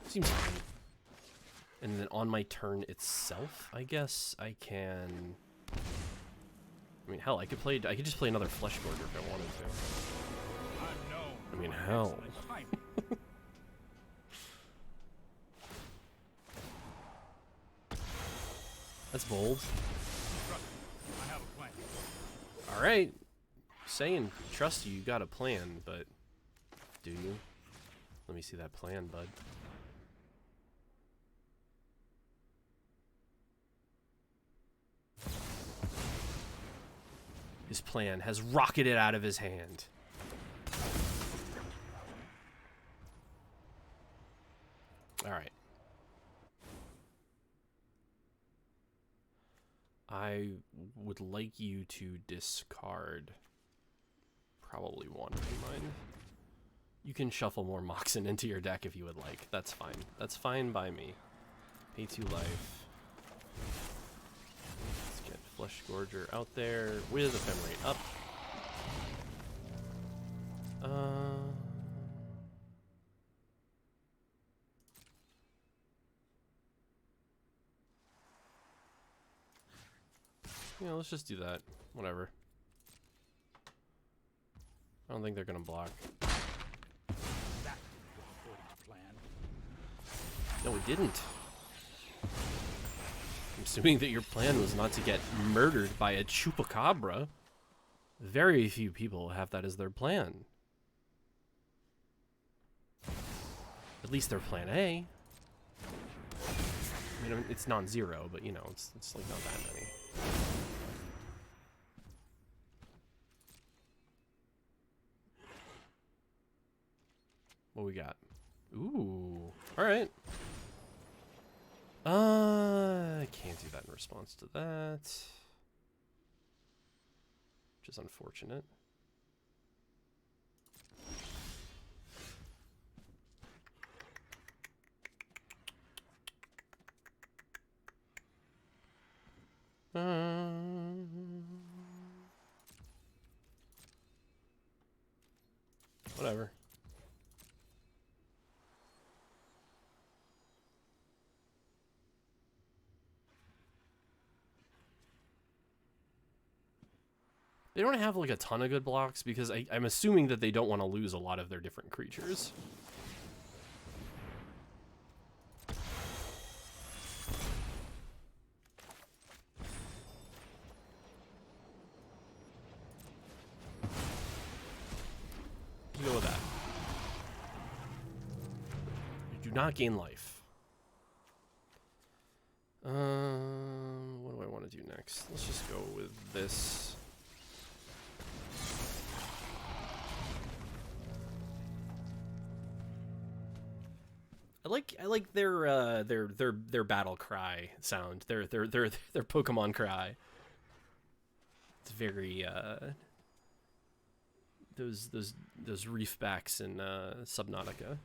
Seems fine. And then on my turn itself, I guess I can... I mean, hell, I could just play another Flesh Gorger if I wanted to. I mean, hell. That's bold. I have a plan. Alright. Saying trust you got a plan, but do you? Let me see that plan, bud. His plan has rocketed out of his hand. Alright. I would like you to discard probably one, do you mind? You can shuffle more Moxen into your deck if you would like. That's fine. That's fine by me. Pay 2 life. Let's get Flesh Gorger out there with Ephemerate up. Yeah, let's just do that. Whatever. I don't think they're gonna block. That was according to plan. No, we didn't. I'm assuming that your plan was not to get murdered by a chupacabra. Very few people have that as their plan. At least their plan A. I mean, it's non-zero, but you know, it's like not that many. What we got? Ooh. Alright. I can't do that in response to that. Which is unfortunate. Whatever. They don't have like a ton of good blocks because I'm assuming that they don't want to lose a lot of their different creatures. Go with that. You do not gain life. What do I want to do next? Let's just go with this. I like their battle cry sound. Their Pokemon cry. It's very those reefbacks in Subnautica.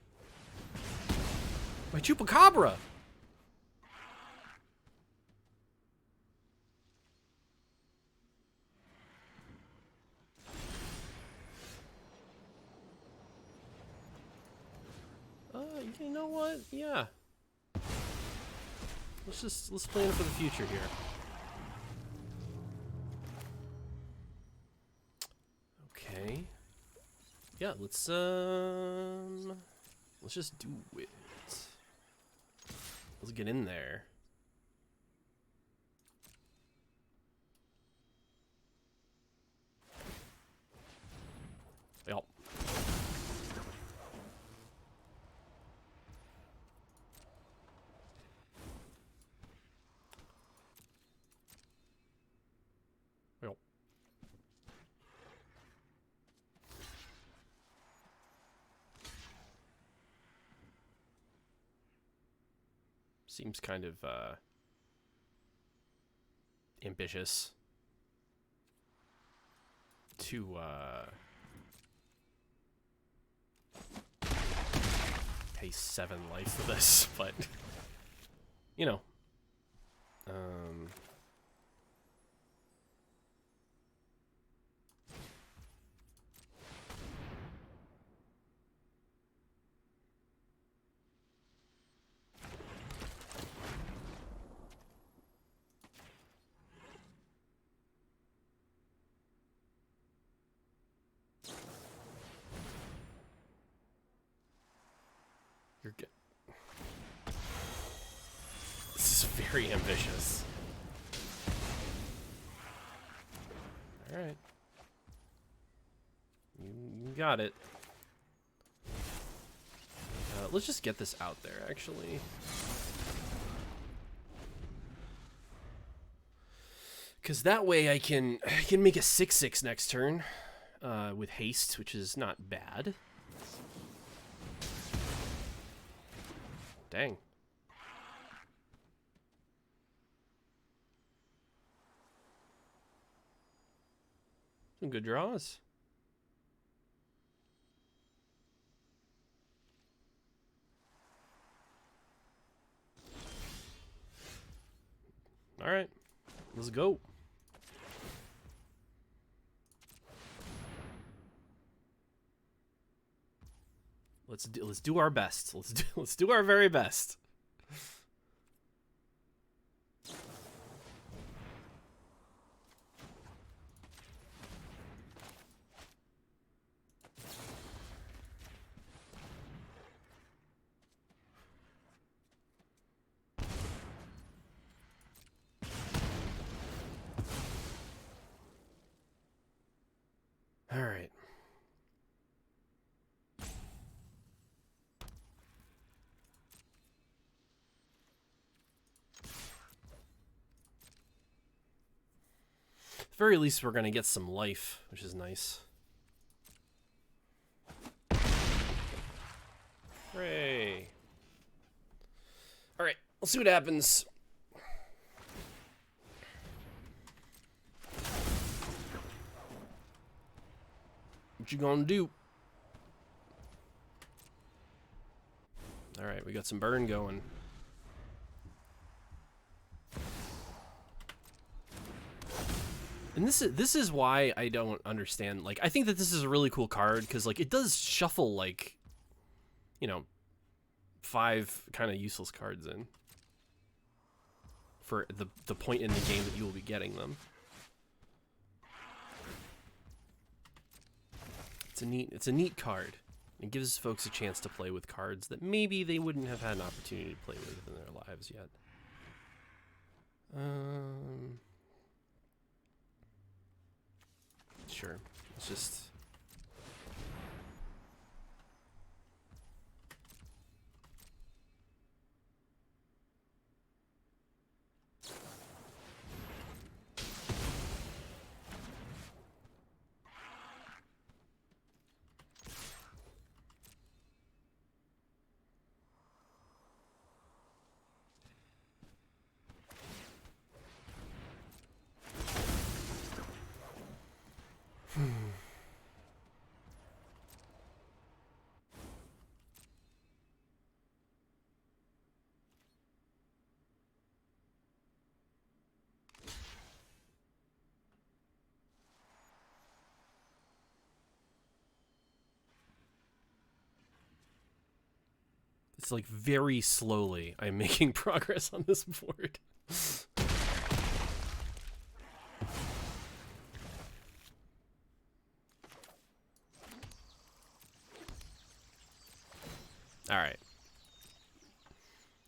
My Chupacabra! You know what? Yeah. Let's plan for the future here. Okay. Yeah, let's just do it. Let's get in there. Yep. Yep. Seems kind of ambitious to pay 7 life for this, but you know, very ambitious. Alright. You got it. Let's just get this out there, actually. Because that way I can make a 6/6 next turn with haste, which is not bad. Dang. Some good draws. All right, let's go. Let's do our best. Let's do our very best. All right. At the very least, we're gonna get some life, which is nice. Hooray! All right, let's see what happens. What you gonna do? All right, we got some burn going. And this is why I don't understand. Like, I think that this is a really cool card because like it does shuffle like, you know, 5 kind of useless cards in for the point in the game that you will be getting them. It's a neat card. It gives folks a chance to play with cards that maybe they wouldn't have had an opportunity to play with in their lives yet. Sure. Let's just... It's like very slowly I'm making progress on this board. All right.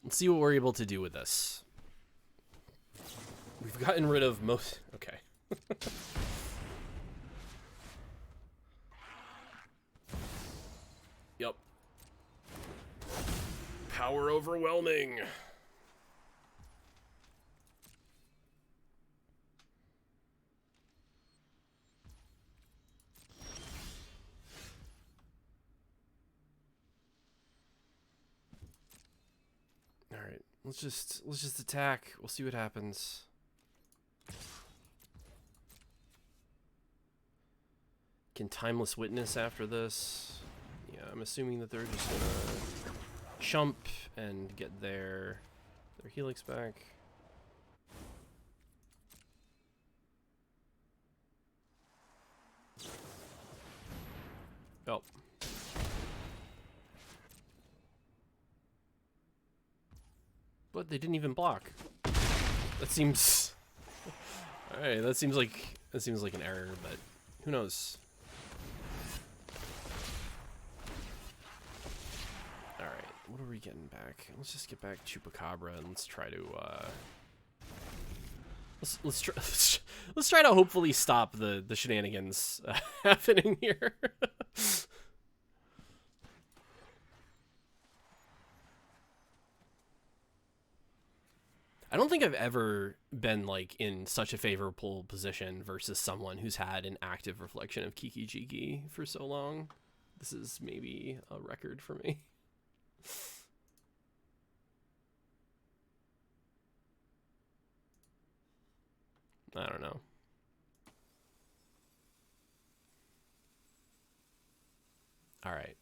Let's see what we're able to do with this. We've gotten rid of most... Okay. Yep. Power overwhelming. All right, let's just attack. We'll see what happens. Can Timeless Witness after this? Yeah, I'm assuming that they're just gonna chump and get their Helix back. Oh. But they didn't even block. That seems... Alright, that seems like an error, but who knows? Alright, what are we getting back? Let's just get back Chupacabra and let's try to let's try to hopefully stop the shenanigans happening here. I don't think I've ever been like in such a favorable position versus someone who's had an active reflection of Kiki Jiki for so long. This is maybe a record for me. I don't know. All right.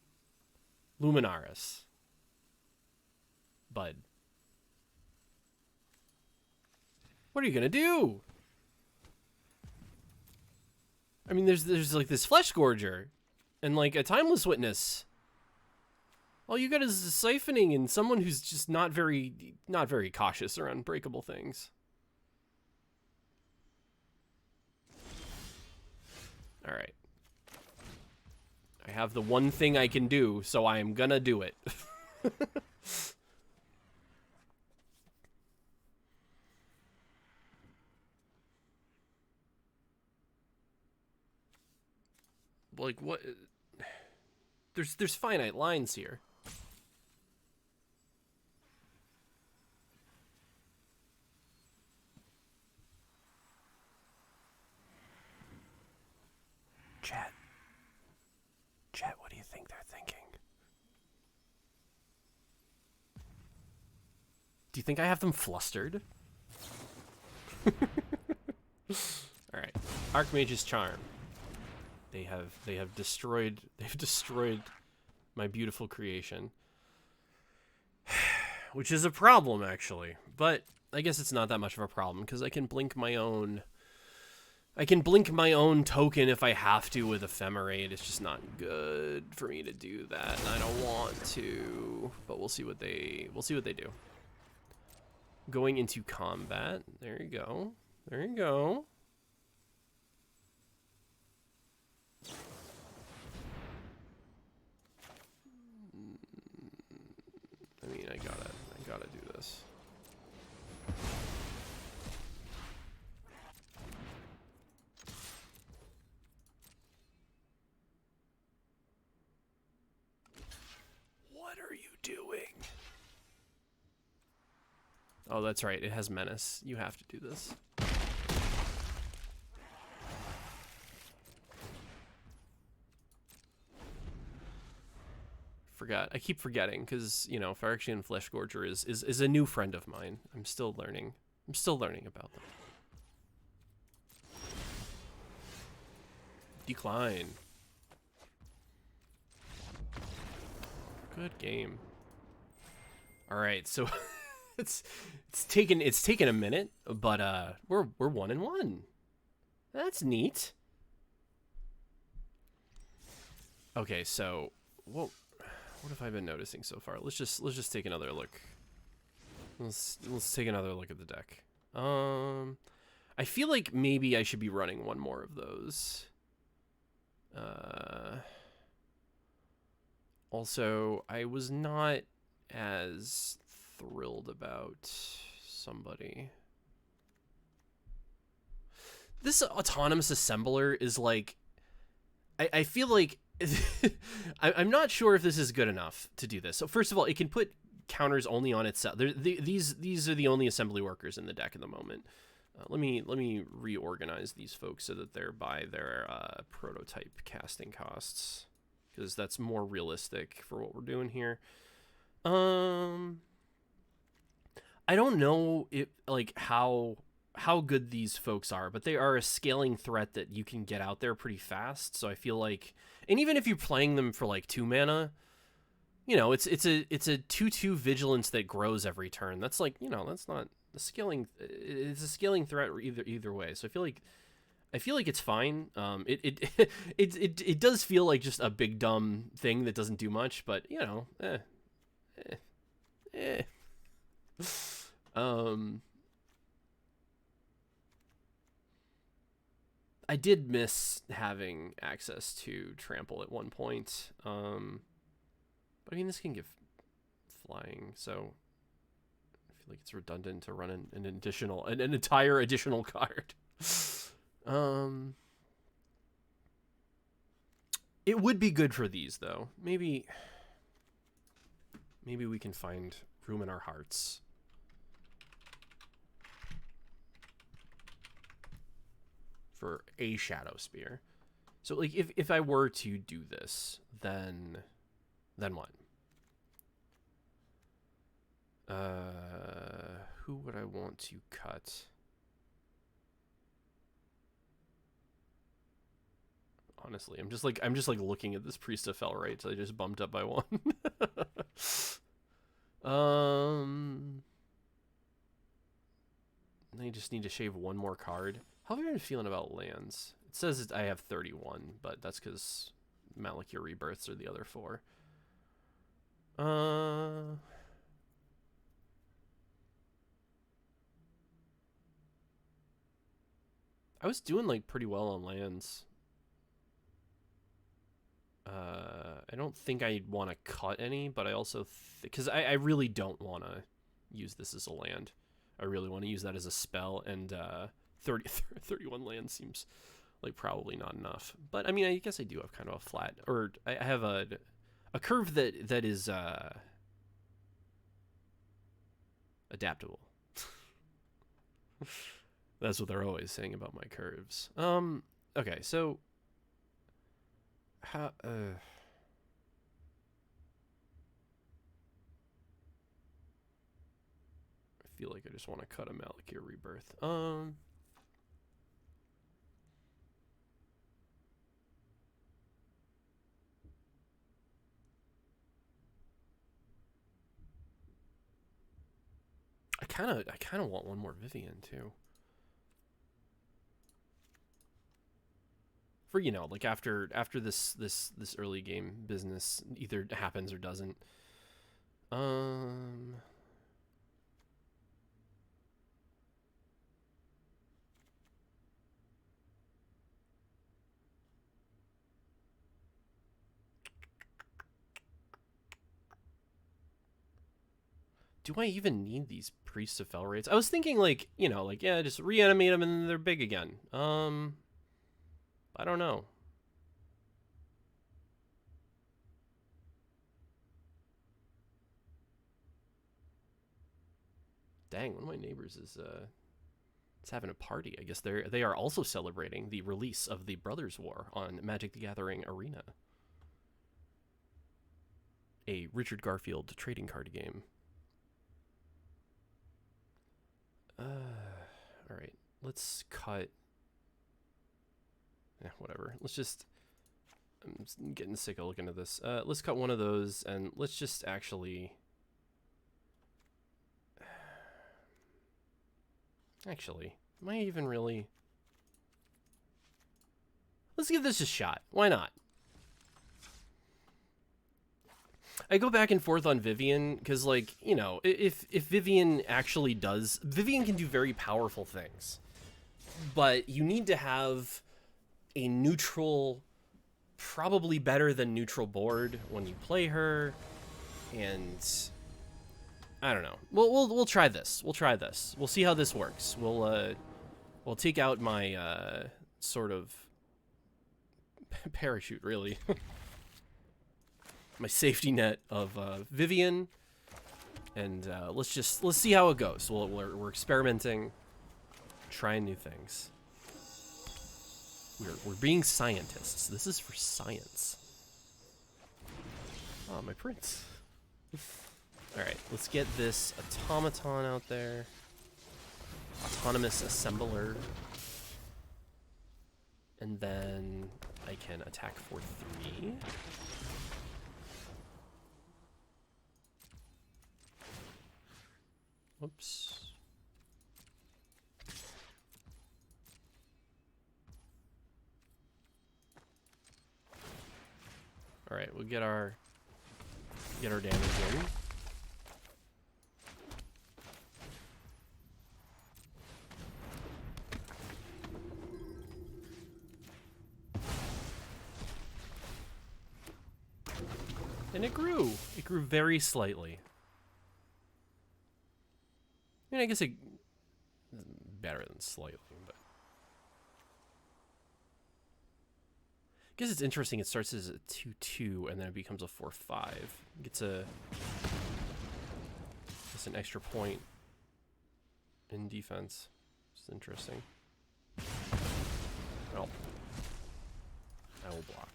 Luminaris. Bud. What are you gonna do? I mean, there's like this Flesh Gorger and like a Timeless Witness. All you got is a siphoning and someone who's just not very cautious around breakable things. All right. I have the one thing I can do, so I am gonna do it. Like, what? There's finite lines here. Chat, what do you think they're thinking? Do you think I have them flustered? All right, Archmage's Charm. They've destroyed my beautiful creation, which is a problem actually. But I guess it's not that much of a problem because I can blink my own. I can blink my own token if I have to with Ephemerate. It's just not good for me to do that, and I don't want to. But we'll see what they do. Going into combat. There you go. There you go. I mean, I gotta do this. What are you doing? Oh, that's right. It has Menace. You have to do this. I keep forgetting because, you know, Phyrexian Flesh Gorger is a new friend of mine. I'm still learning about them. Decline. Good game. All right, so it's taken a minute, but we're 1-1. That's neat. Okay, so what have I been noticing so far? Let's just take another look. Let's take another look at the deck. I feel like maybe I should be running one more of those. Also, I was not as thrilled about somebody. This autonomous assembler is like, I feel like I'm not sure if this is good enough to do this. So first of all, it can put counters only on itself. These are the only assembly workers in the deck at the moment. Let me reorganize these folks so that they're by their prototype casting costs, because that's more realistic for what we're doing here. I don't know if like how good these folks are, but they are a scaling threat that you can get out there pretty fast. So I feel like, and even if you're playing them for like 2 mana, you know, it's a 2/2 vigilance that grows every turn. That's like, you know, that's not the scaling. It's a scaling threat either way. So I feel like it's fine. It does feel like just a big dumb thing that doesn't do much, but you know, I did miss having access to trample at one point. But I mean, this can give flying, so I feel like it's redundant to run an entire additional card. It would be good for these though. Maybe we can find room in our hearts. For a Shadow Spear. So like if I were to do this, then what? Who would I want to cut? Honestly, I'm just like looking at this Priest of Felright, so I just bumped up by 1. I just need to shave 1 more card. How have I been feeling about lands? It says I have 31, but that's because Malakir Rebirths are the other 4. I was doing like pretty well on lands. I don't think I want to cut any, but I also because I really don't want to use this as a land. I really want to use that as a spell, and 31 land seems like probably not enough. But I mean, I guess I do have kind of a flat, or I have a curve that is adaptable. That's what they're always saying about my curves. Okay, so how I feel like I just want to cut a Malakir Rebirth. I kind of want 1 more Vivian too. For, you know, like after this early game business either happens or doesn't. Do I even need these Priests of Felrights? I was thinking like, you know, like, yeah, just reanimate them and then they're big again. I don't know. Dang, one of my neighbors is having a party. I guess they are also celebrating the release of the Brothers War on Magic the Gathering Arena, a Richard Garfield trading card game. All right, let's cut. Yeah, whatever. Let's just. I'm just getting sick of looking at this. Let's cut 1 of those, and let's just actually. Actually, am I even really? Let's give this a shot. Why not? I go back and forth on Vivian because, like, you know, if Vivian actually does, Vivian can do very powerful things, but you need to have a neutral, probably better than neutral board when you play her, and I don't know. We'll try this. We'll try this. We'll see how this works. We'll take out my sort of parachute, really. My safety net of Vivian, and let's see how it goes. We're experimenting, trying new things. We're being scientists. This is for science. Oh, my prince. All right, let's get this automaton out there. Autonomous assembler, and then I can attack for 3. Whoops. All right, we'll get our damage in. And it grew. It grew very slightly. I mean, I guess it better than slightly, but I guess it's interesting. It starts as a 2/2 and then it becomes a 4/5. Gets an extra point in defense. It's interesting. Well, I will block.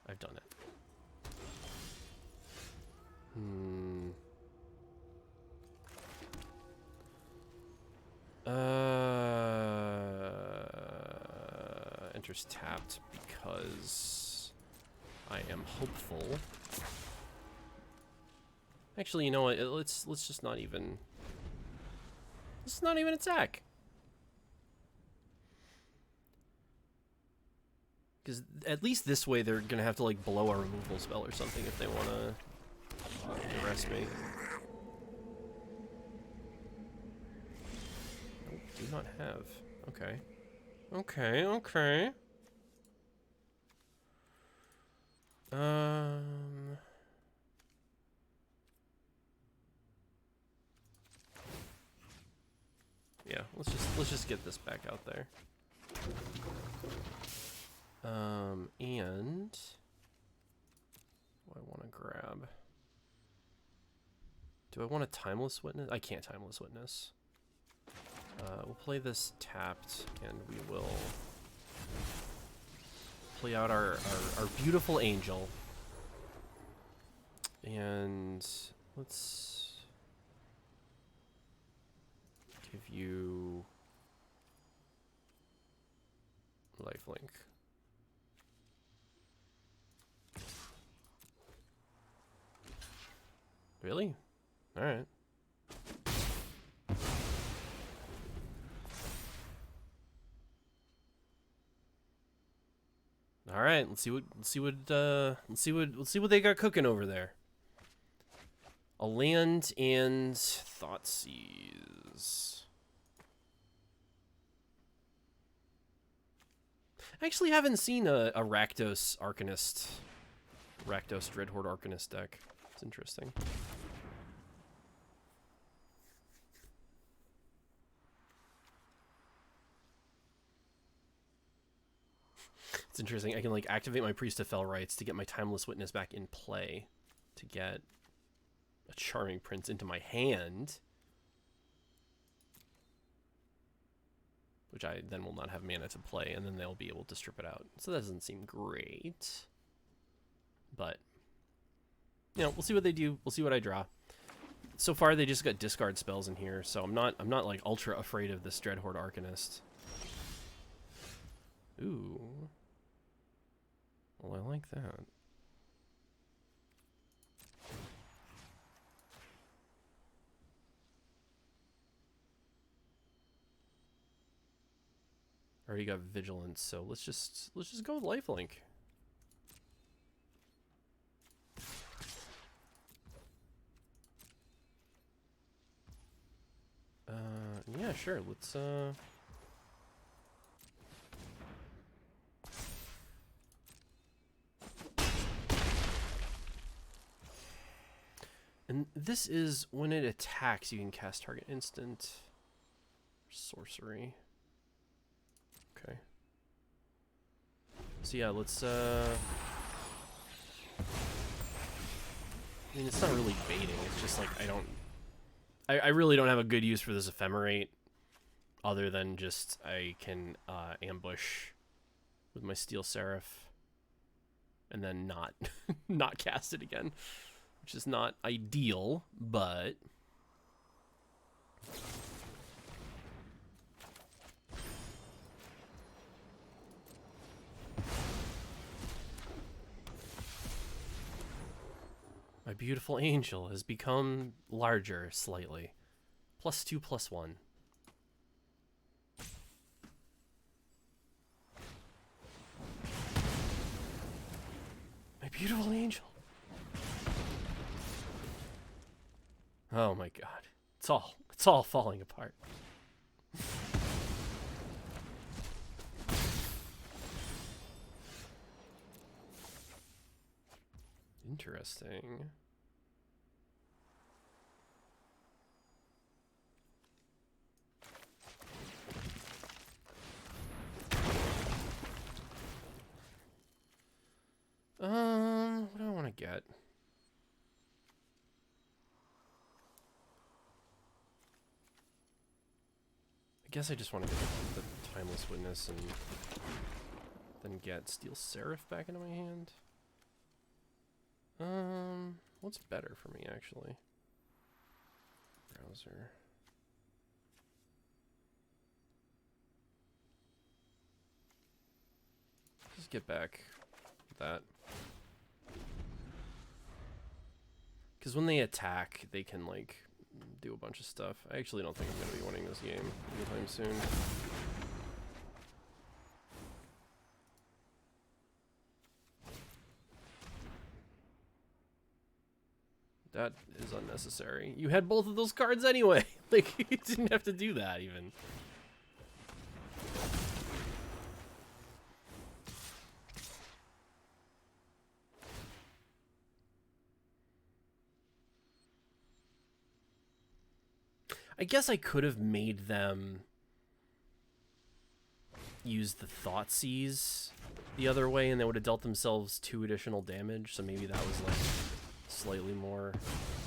I've done it. Enters tapped because I am hopeful. Actually, you know what? Let's just not even. Let's not even attack. Because at least this way they're gonna have to like blow a removal spell or something if they wanna arrest me. Nope, do not have. Okay. Okay, okay. Yeah, let's just get this back out there. And what do I want to grab? Do I want a Timeless Witness? I can't Timeless Witness. We'll play this tapped, and we will play out our beautiful angel. And let's give you lifelink. Really? All right. All right. Let's see what they got cooking over there. A land and Thoughtseize. I actually haven't seen a Rakdos Arcanist, Rakdos Dreadhorde Arcanist deck. It's interesting. It's interesting. I can like activate my Priest of Fell Rites to get my Timeless Witness back in play, to get a Charming Prince into my hand, which I then will not have mana to play, and then they'll be able to strip it out. So that doesn't seem great, but you know, we'll see what they do. We'll see what I draw. So far, they just got discard spells in here, so I'm not like ultra afraid of this Dreadhorde Arcanist. Ooh, well, I like that. Already got Vigilance, so let's just go with lifelink. Yeah, sure. Let's and this is when it attacks, you can cast target instant sorcery. Okay. So yeah, let's I mean, it's not really baiting, it's just like I really don't have a good use for this Ephemerate other than just I can ambush with my Steel Seraph and then not not cast it again, which is not ideal, but my beautiful angel has become larger slightly. +2/+1. My beautiful angel. Oh my god. It's all falling apart. Interesting. get. I guess I just want to get the Timeless Witness and then get Steel Seraph back into my hand. What's better for me, actually? Browser. Just get back that. Because when they attack, they can, like, do a bunch of stuff. I actually don't think I'm going to be winning this game anytime soon. That is unnecessary. You had both of those cards anyway. Like, you didn't have to do that, even. I guess I could have made them use the Thoughtseize the other way, and they would have dealt themselves 2 additional damage, so maybe that was, like, slightly more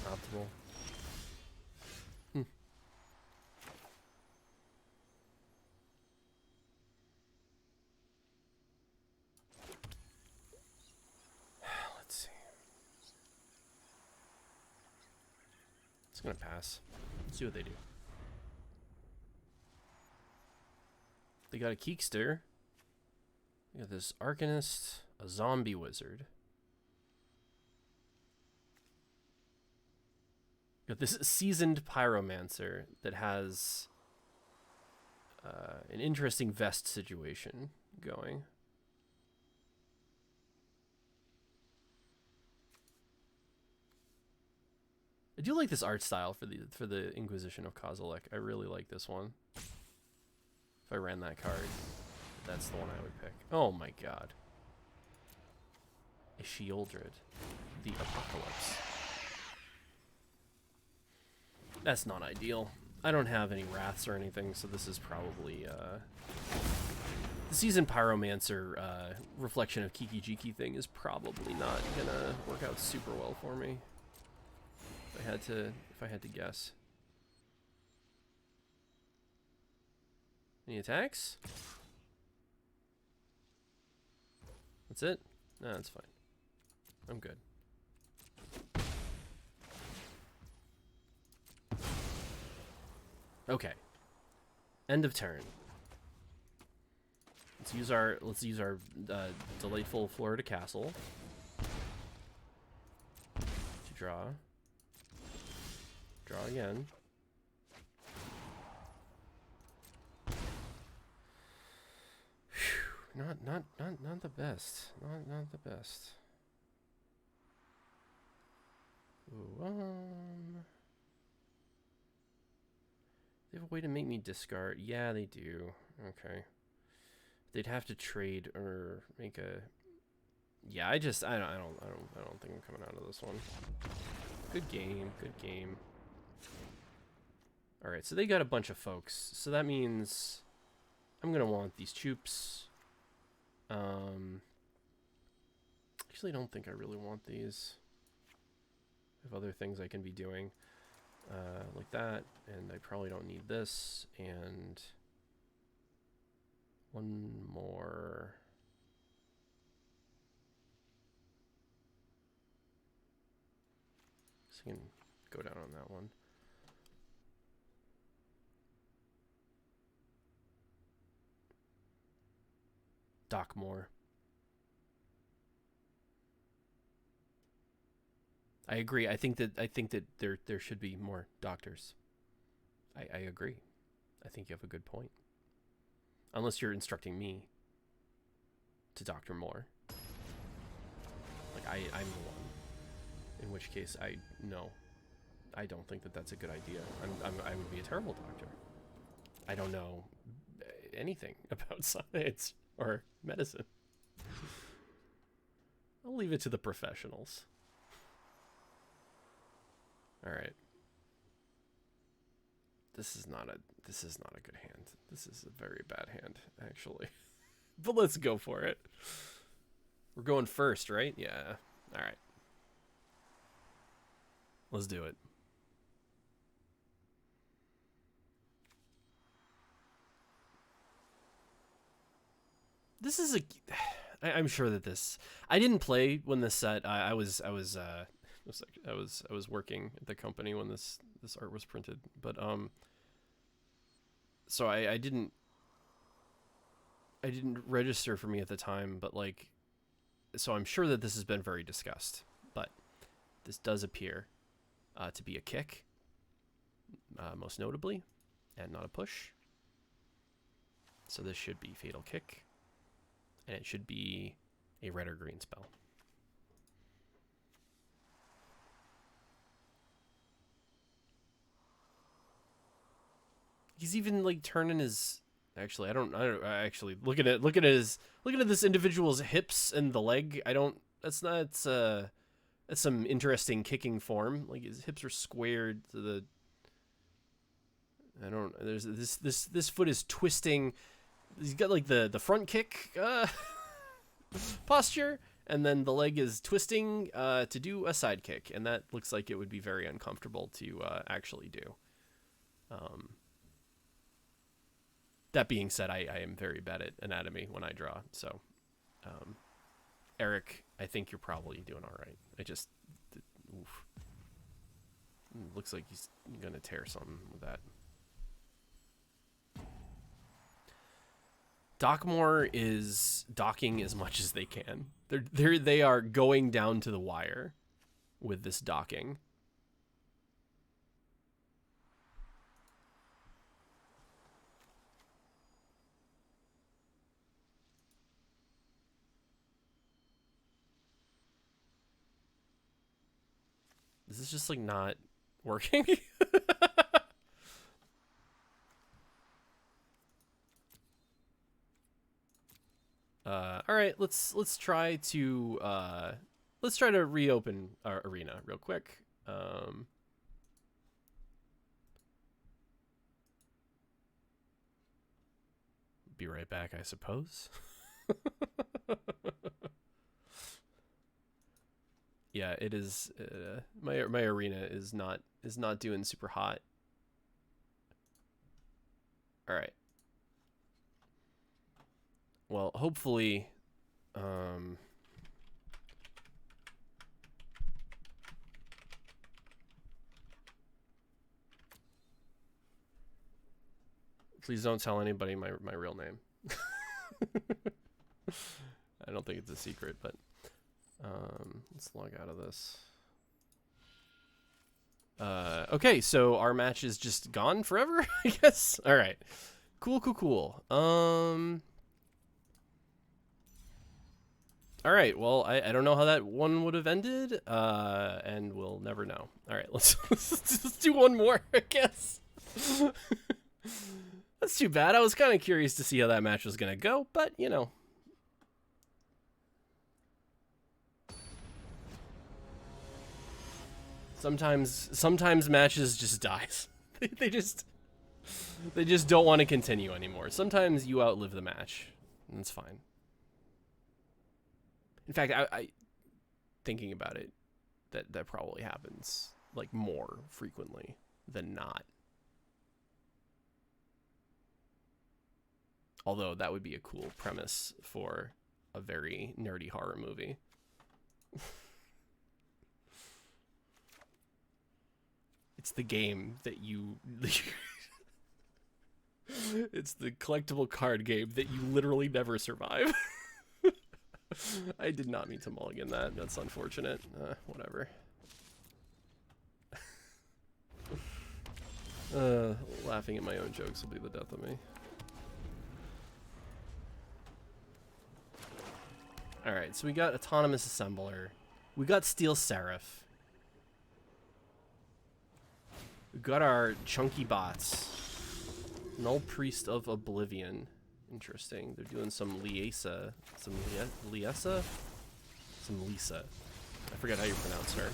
optimal. Let's see. It's gonna pass. Let's see what they do. They got a Keekster. We got this Arcanist, a Zombie Wizard. Got this Seasoned Pyromancer that has an interesting vest situation going. I do like this art style for the Inquisition of Kozilek. I really like this one. If I ran that card, that's the one I would pick. Oh my god. A Sheoldred. The Apocalypse. That's not ideal. I don't have any Wraths or anything, so this is probably, the Seasoned Pyromancer, Reflection of Kiki Jiki thing is probably not gonna work out super well for me. If I had to guess. Any attacks? That's it? No, that's fine. I'm good. Okay. End of turn. Let's use our delightful Florida Castle to draw. Draw again. Whew. Not the best. Not the best. Ooh, they have a way to make me discard. Yeah, they do. Okay. They'd have to trade or make a. Yeah, I don't think I'm coming out of this one. Good game. Good game. All right, so they got a bunch of folks. So that means I'm gonna want these troops. Actually, I don't think I really want these. I have other things I can be doing. Like that, and I probably don't need this, and one more. So I can go down on that one. Dock more. I agree. I think that there should be more doctors. I agree. I think you have a good point. Unless you're instructing me to doctor more. Like I'm the one. In which case I don't think that that's a good idea. I would be a terrible doctor. I don't know anything about science or medicine. I'll leave it to the professionals. All right. This is not a good hand. This is a very bad hand, actually. But let's go for it. We're going first, right? Yeah. All right. Let's do it. This is I'm sure that this. I didn't play when this set. I was working at the company when this art was printed, but so I didn't register for me at the time, but like, so I'm sure that this has been very discussed, but this does appear to be a kick, most notably, and not a push. So this should be fatal kick, and it should be a red or green spell. He's even like turning his. Actually, I don't actually looking at this individual's hips and the leg. I don't. That's some interesting kicking form. Like his hips are squared to the. I don't. There's this foot is twisting. He's got like the front kick posture, and then the leg is twisting to do a side kick, and that looks like it would be very uncomfortable to actually do. That being said, I am very bad at anatomy when I draw, so Eric, I think you're probably doing all right. Oof. Looks like he's gonna tear something with that. Dockmore is docking as much as they can. They are going down to the wire with this docking. This is just like not working. All right, let's try to reopen our arena real quick. Be right back, I suppose. Yeah, it is. My arena is not doing super hot. All right. Well, hopefully, please don't tell anybody my real name. I don't think it's a secret, but let's log out of this. Okay, so our match is just gone forever, I guess. All right, cool. All right, well, I don't know how that one would have ended, and we'll never know. All right, let's do one more, I guess. That's too bad. I was kind of curious to see how that match was gonna go, but you know. Sometimes matches just dies. they just don't want to continue anymore. Sometimes you outlive the match, and it's fine. In fact, I thinking about it, that probably happens like more frequently than not. Although that would be a cool premise for a very nerdy horror movie. It's the game that you... It's the collectible card game that you literally never survive. I did not mean to mulligan that. That's unfortunate. Whatever. Laughing at my own jokes will be the death of me. Alright, so we got Autonomous Assembler. We got Steel Seraph. We got our chunky bots. Null Priest of Oblivion. Interesting. They're doing some Liesa. Some Liesa? Some Lisa. I forget how you pronounce her.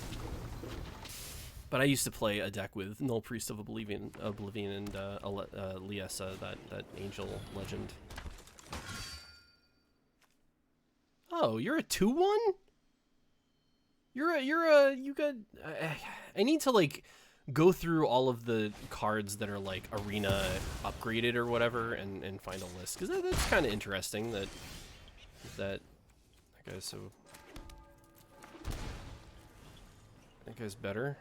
But I used to play a deck with Null Priest of Oblivion and Liesa, that angel legend. Oh, you're a 2/1? you got. I need to like go through all of the cards that are like arena upgraded or whatever and find a list, because that's kind of interesting that guy's so. That guy's better.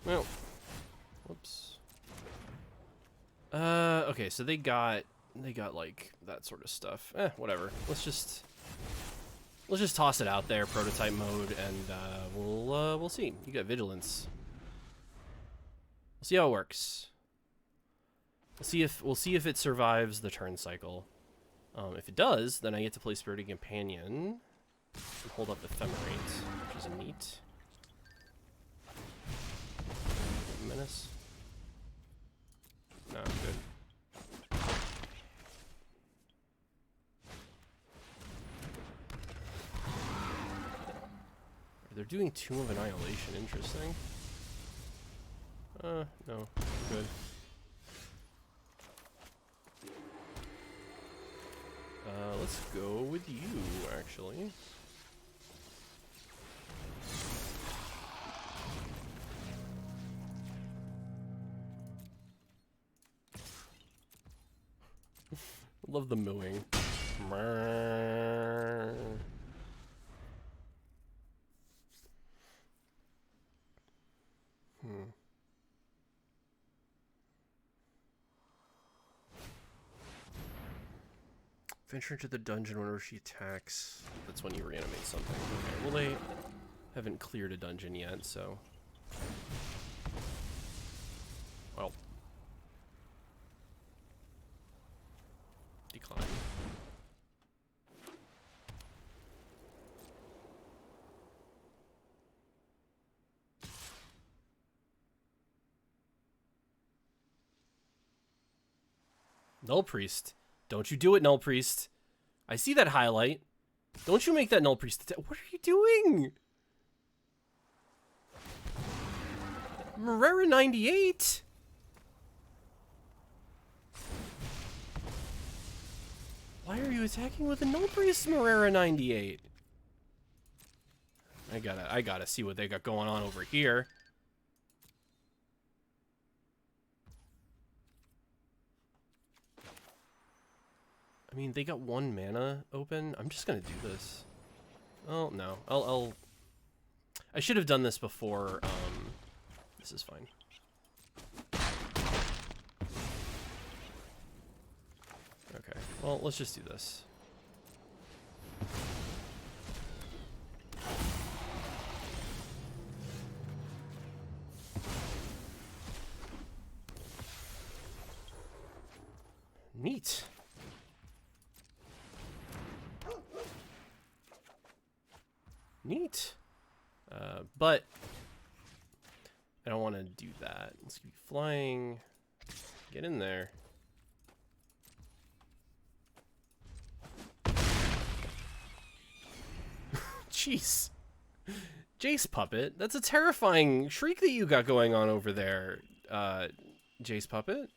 Well, whoops. Okay, so they got like that sort of stuff. Whatever. Let's just toss it out there, prototype mode, and we'll see. You got vigilance. We'll see how it works. We'll see if it survives the turn cycle. If it does, then I get to play Spirited Companion and hold up Ephemerate, which is neat. Menace. No, I'm good. They're doing Tomb of Annihilation. Interesting. No, good. Let's go with you, actually. Love the mooing. Venture into the dungeon whenever she attacks. That's when you reanimate something. Okay, well they haven't cleared a dungeon yet, so... Well. Decline. Null Priest. Don't you do it, Null Priest. I see that highlight. Don't you make that Null Priest attack. What are you doing? Marrera 98? Why are you attacking with a Null Priest, Marrera 98? I gotta see what they got going on over here. I mean, they got 1 mana open. I'm just gonna do this. Oh no, I should have done this before. This is fine. Okay, well, let's just do this. Neat. Neat. But I don't want to do that. Let's keep flying. Get in there. Jeez. Jace Puppet? That's a terrifying shriek that you got going on over there, Jace Puppet.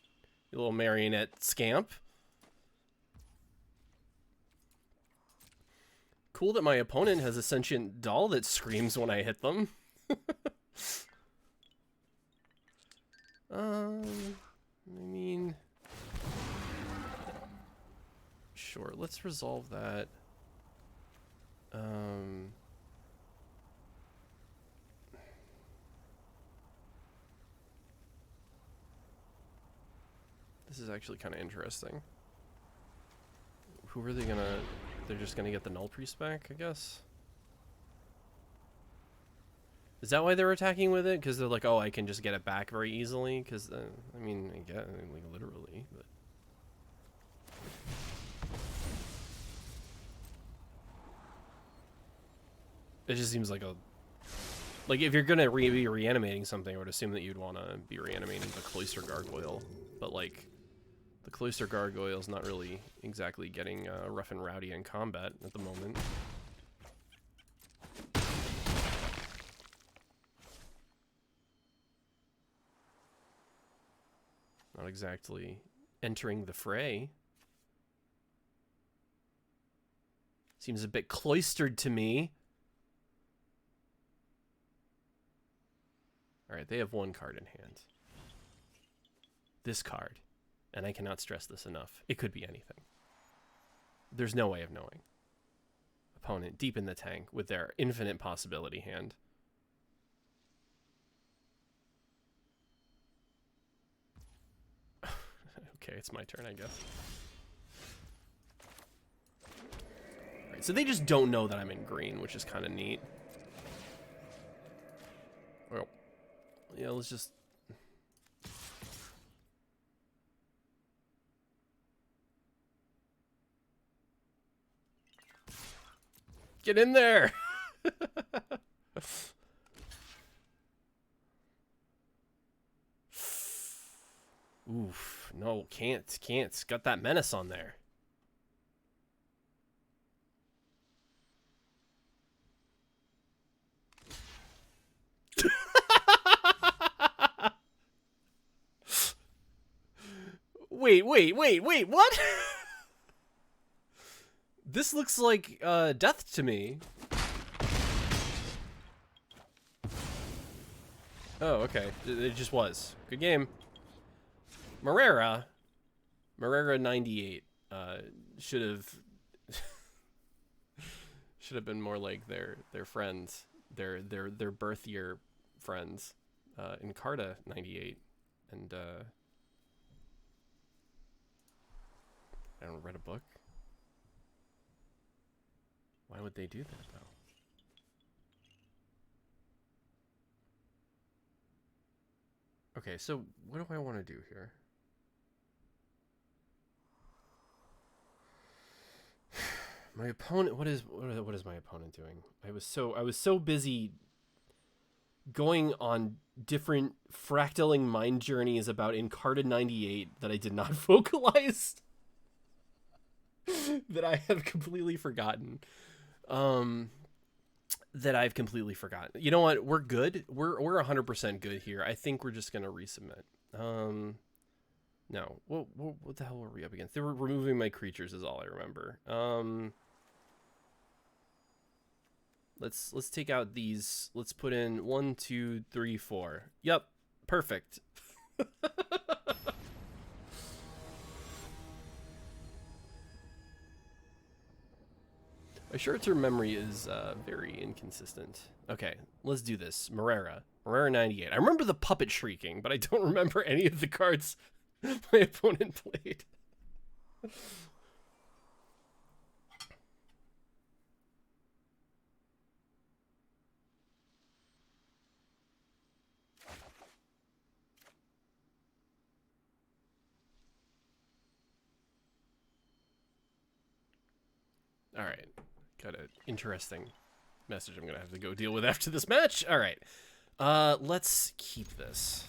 You little marionette scamp. Cool that my opponent has a sentient doll that screams when I hit them. I mean... Sure, let's resolve that. This is actually kind of interesting. Who are they gonna... They're just gonna get the Null Priest back, I guess? Is that why they're attacking with it? Because they're like, oh, I can just get it back very easily? Because, I mean, I guess, like, literally, but... It just seems like a... Like, if you're gonna be reanimating something, I would assume that you'd want to be reanimating the Cloister Gargoyle. But, like, the Cloister Gargoyle's not really exactly getting rough and rowdy in combat at the moment. Not exactly entering the fray. Seems a bit cloistered to me. Alright, they have one card in hand. This card. And I cannot stress this enough. It could be anything. There's no way of knowing. Opponent deep in the tank with their infinite possibility hand. Okay, it's my turn, I guess. Alright, so they just don't know that I'm in green, which is kind of neat. Well, yeah, let's just... Get in there! Oof, no, can't. Got that menace on there. Wait, what? This looks like death to me. Oh, okay. It just was. Good game. Marrera 98 should have been more like their friends, their birth year friends. Encarta 98 and I don't read a book. Why would they do that though? Okay, so what do I want to do here? My opponent, what is my opponent doing? I was so busy going on different fractaling mind journeys about Encarta 98 that I did not vocalize. That I have completely forgotten. You know what? We're good. We're 100% good here. I think we're just gonna resubmit. No. What the hell were we up against? They were removing my creatures is all I remember. Let's take out these. Let's put in 1, 2, 3, 4. Yep. Perfect. My short-term memory is very inconsistent. Okay, let's do this. Marrera 98. I remember the puppet shrieking, but I don't remember any of the cards my opponent played. All right. Got an interesting message I'm gonna have to go deal with after this match. All right, let's keep this.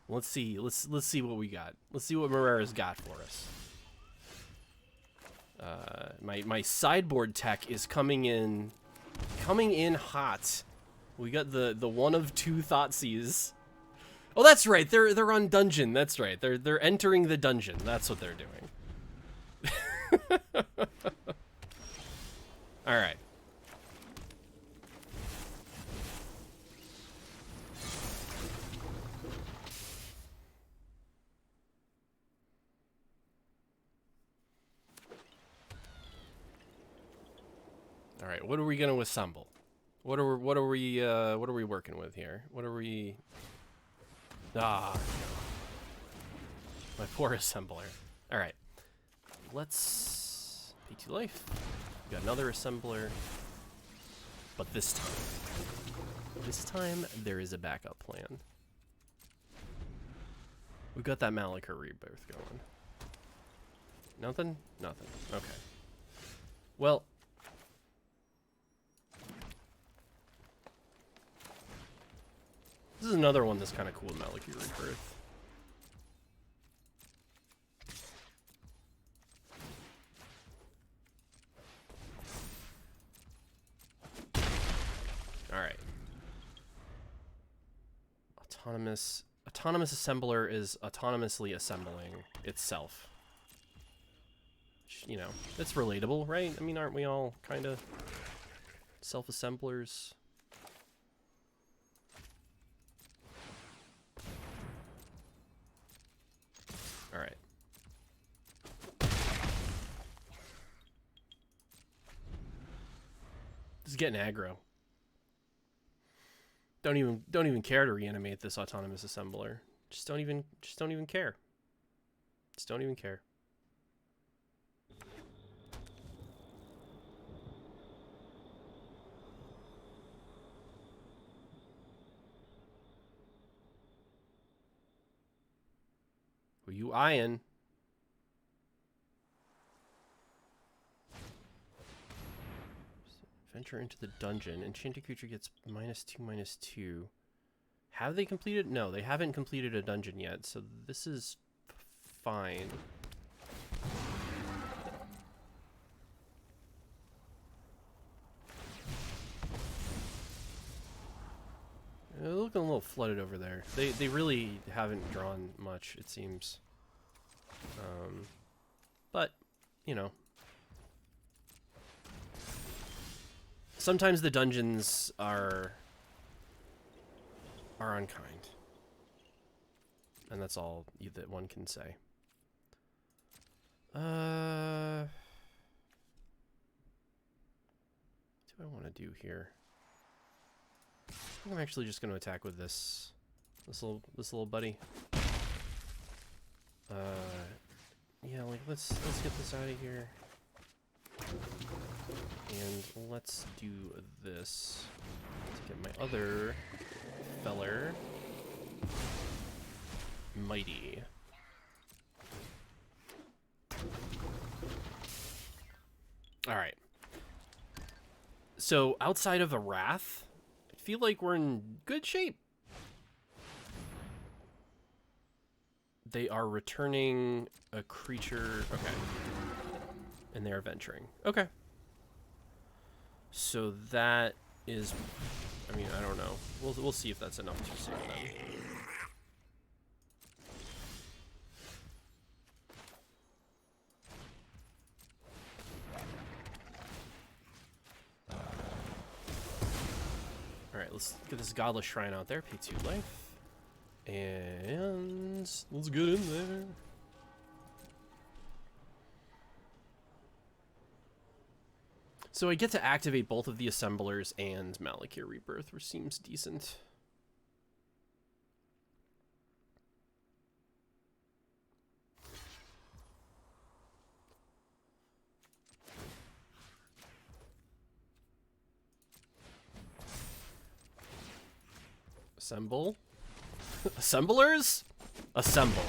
Let's see what we got. Let's see what Marrera's got for us. My sideboard tech is coming in hot. We got the one of two Thoughtseize. Oh, that's right. They're on dungeon. That's right. They're entering the dungeon. That's what they're doing. All right. All right. What are we going to assemble? What are we working with here? What are we? Ah, my poor assembler. All right. Let's P2 life. We got another assembler, but this time there is a backup plan. We've got that Malachor Rebirth going. Nothing? Nothing. Okay. Well, this is another one that's kind of cool, Malachor Rebirth. Alright. Autonomous assembler is autonomously assembling itself. you know, that's relatable, right? I mean, aren't we all kind of self-assemblers? All right. This is getting aggro. Don't even care to reanimate this autonomous assembler. Just don't even care. Just don't even care. Who you eyeing? Venture into the dungeon. Enchanted creature gets -2/-2. Have they completed? No, they haven't completed a dungeon yet, so this is fine. They're looking a little flooded over there. They really haven't drawn much, it seems. But, you know. Sometimes the dungeons are unkind. And that's all that one can say. What do I want to do here? I think I'm actually just going to attack with this little buddy. Yeah, like let's get this out of here. And let's do this to get my other feller. Mighty. Alright. So, outside of a Wrath, I feel like we're in good shape. They are returning a creature. Okay. And they are venturing. Okay. So that is, I mean, I don't know. We'll see if that's enough to save them. Alright, let's get this Godless Shrine out there. Pay 2 life. And let's get in there. So I get to activate both of the assemblers and Malakir Rebirth, which seems decent. Assemble. Assemblers? Assemble.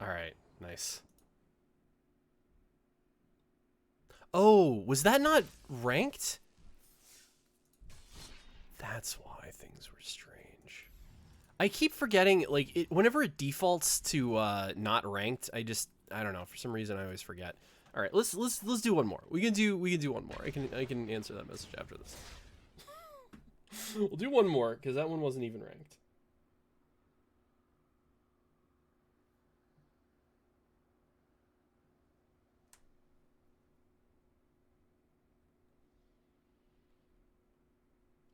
Alright, nice. Oh, was that not ranked? That's why things were strange. I keep forgetting, like, whenever it defaults to not ranked, I don't know, for some reason I always forget. All right, let's do one more. We can do one more. I can answer that message after this. We'll do one more because that one wasn't even ranked.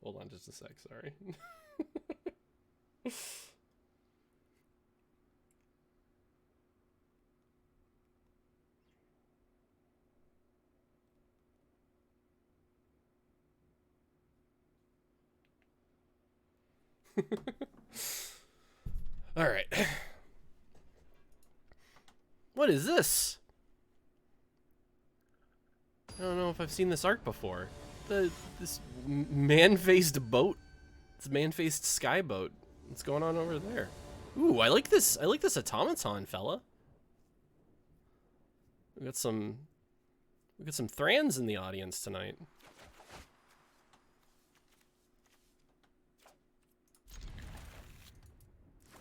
Hold on just a sec, sorry. All right. What is this? I don't know if I've seen this arc before. This man-faced boat. This man-faced sky boat. What's going on over there? Ooh, I like this. I like this automaton fella. We got some Thrans in the audience tonight.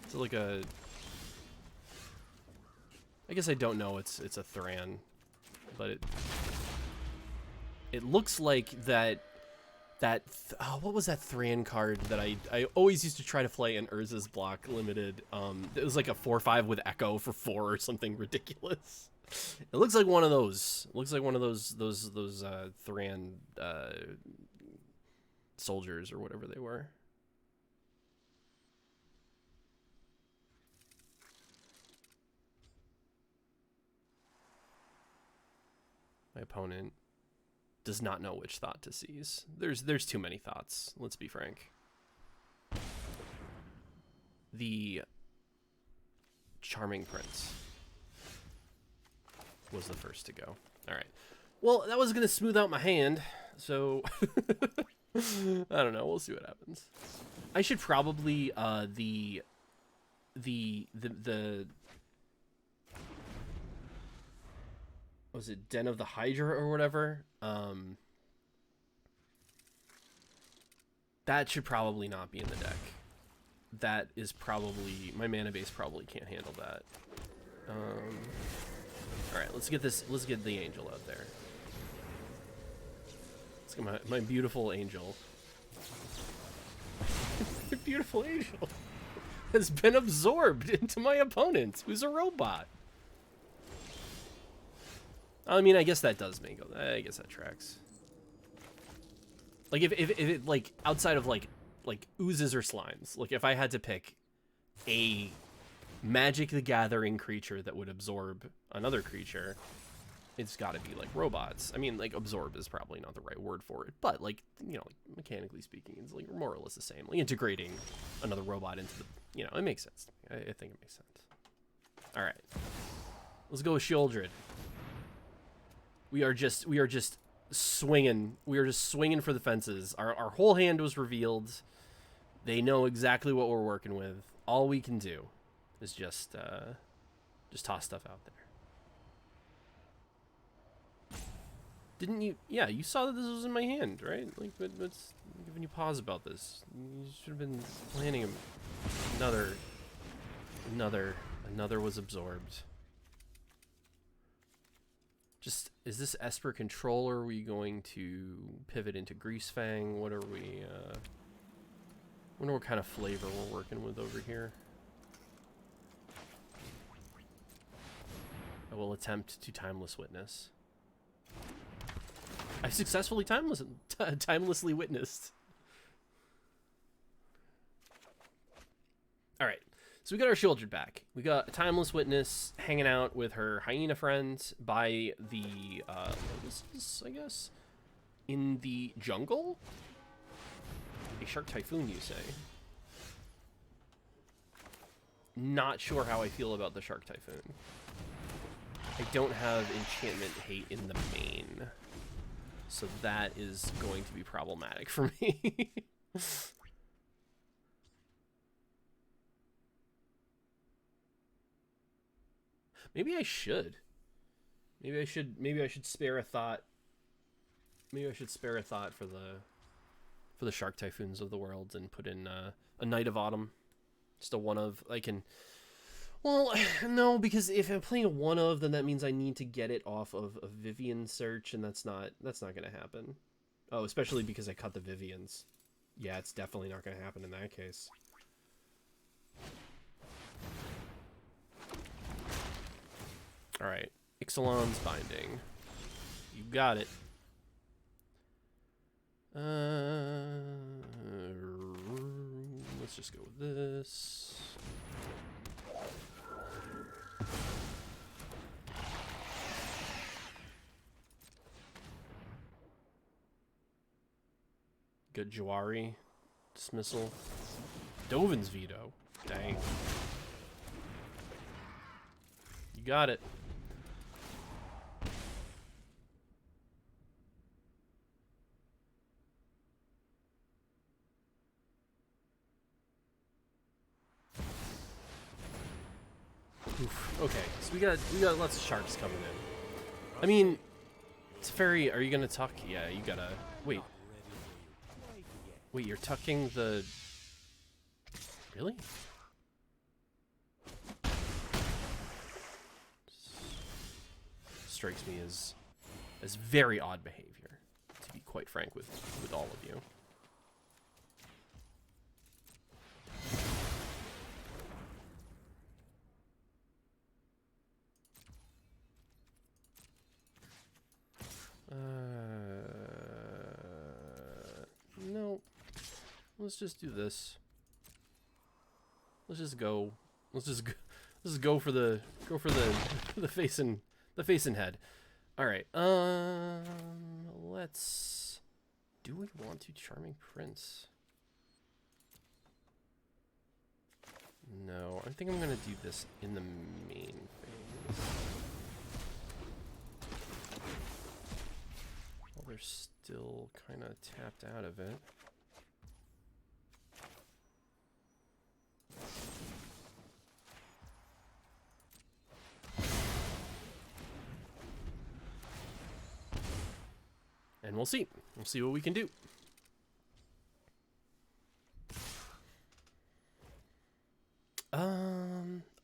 It's like a. I guess I don't know. It's a Thran, but it looks like that what was that Thran card that I always used to try to play in Urza's block limited? It was like a 4/5 with Echo for 4 or something ridiculous. It looks like one of those. It looks like one of those Thran soldiers or whatever they were. My opponent does not know which thought to seize. There's too many thoughts, let's be frank. The Charming Prince was the first to go. All right. Well, that was going to smooth out my hand, so I don't know. We'll see what happens. I should probably the was it Den of the Hydra or whatever? That should probably not be in the deck. That is probably, my mana base probably can't handle that. All right, let's get the angel out there. Let's get my beautiful angel. My beautiful angel has been absorbed into my opponent, who's a robot. I mean, I guess that does make it. I guess that tracks. Like if it like outside of like oozes or slimes, like if I had to pick a Magic the Gathering creature that would absorb another creature, it's got to be like robots. I mean, like absorb is probably not the right word for it, but like, you know, like mechanically speaking, it's like more or less the same. Like integrating another robot into the, you know, it makes sense. I think it makes sense. All right, let's go with Sheoldred. We are just swinging. We are just swinging for the fences. Our whole hand was revealed. They know exactly what we're working with. All we can do is just toss stuff out there. Didn't you? Yeah, you saw that this was in my hand, right? Like, what's giving you pause about this? You should have been planning another was absorbed. Just, is this Esper controller? Are we going to pivot into Greasefang? What are we, I wonder what kind of flavor we're working with over here. I will attempt to Timeless Witness. I successfully timelessly witnessed. All right. So we got our Sheoldred back. We got a Timeless Witness hanging out with her hyena friend by the, lotuses, I guess? In the jungle? A Shark Typhoon, you say? Not sure how I feel about the Shark Typhoon. I don't have enchantment hate in the main. So that is going to be problematic for me. Maybe I should. Maybe I should spare a thought. Maybe I should spare a thought for the Shark Typhoons of the world and put in a Night of Autumn. Just a one of. I can. Well, no, because if I'm playing a one of, then that means I need to get it off of a Vivian search, and that's not gonna happen. Oh, especially because I cut the Vivians. Yeah, it's definitely not gonna happen in that case. All right, Ixalan's Binding. You got it. Let's just go with this. Good Jawari. Dismissal. Dovin's Veto. Dang. You got it. Oof. Okay, so we got lots of sharks coming in. I mean, it's very. Are you gonna tuck? Yeah, you gotta. Wait, you're tucking the. Really? Strikes me as very odd behavior, to be quite frank with all of you. No. Let's just do this. Let's just go. Let's just go for the face and head. All right. Let's. Do we want to Charming Prince? No, I think I'm gonna do this in the main phase. Well, they're still kind of tapped out of it. And we'll see. We'll see what we can do.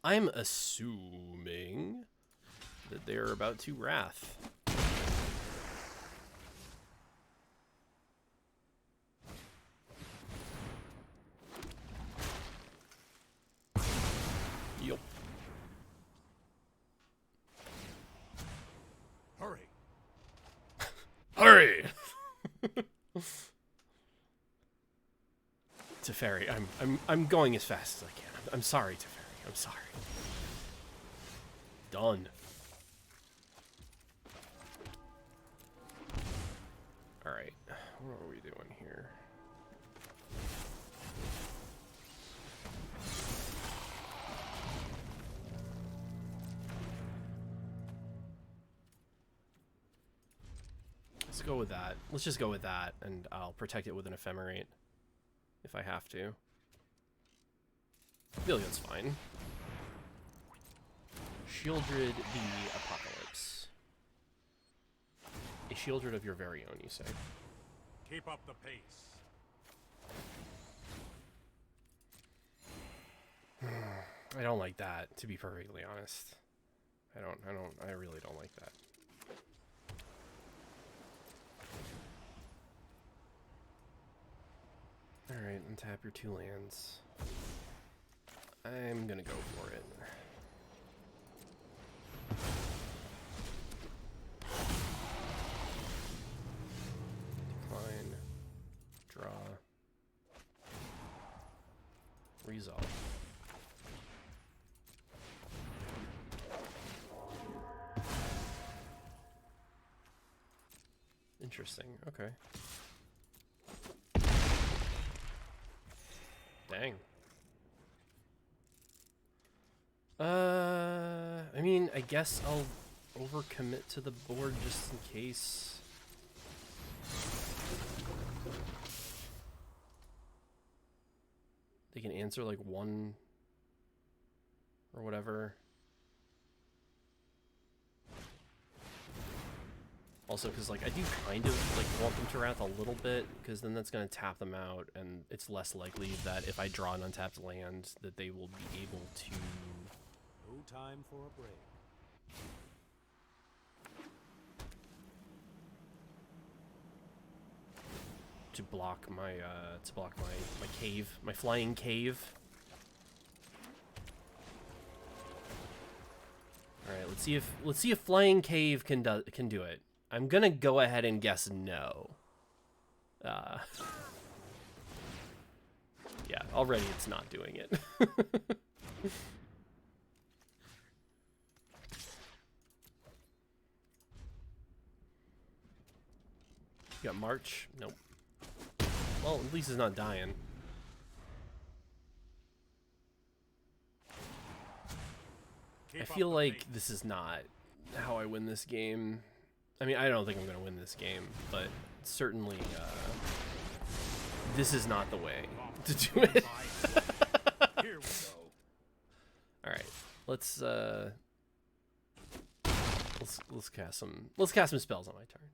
I'm assuming that they're about to Wrath. Yup. Hurry. Hurry! Teferi, I'm going as fast as I can. I'm sorry, Teferi. I'm sorry. Done. All right. What are we doing here? Let's go with that. Let's just go with that, and I'll protect it with an Ephemerate if I have to. I feel like that's fine. Shieldred the Apocalypse. A Shieldred of your very own, you say? Keep up the pace. I don't like that, to be perfectly honest. I really don't like that. Alright, untap your 2 lands. I'm gonna go for it. Decline. Draw. Resolve. Interesting, okay. Dang. I mean, I guess I'll overcommit to the board just in case. They can answer like 1 or whatever. Also, because like I do kind of like want them to Wrath a little bit, because then that's going to tap them out, and it's less likely that if I draw an untapped land that they will be able to. No time for a break. To block my my cave, my flying cave. All right, let's see if flying cave can do it. I'm gonna go ahead and guess no. Yeah, already it's not doing it. You got March? Nope. Well, at least it's not dying. I feel like this is not how I win this game. I mean, I don't think I'm going to win this game, but certainly this is not the way to do it. Here we go. All right, let's cast some spells on my turn.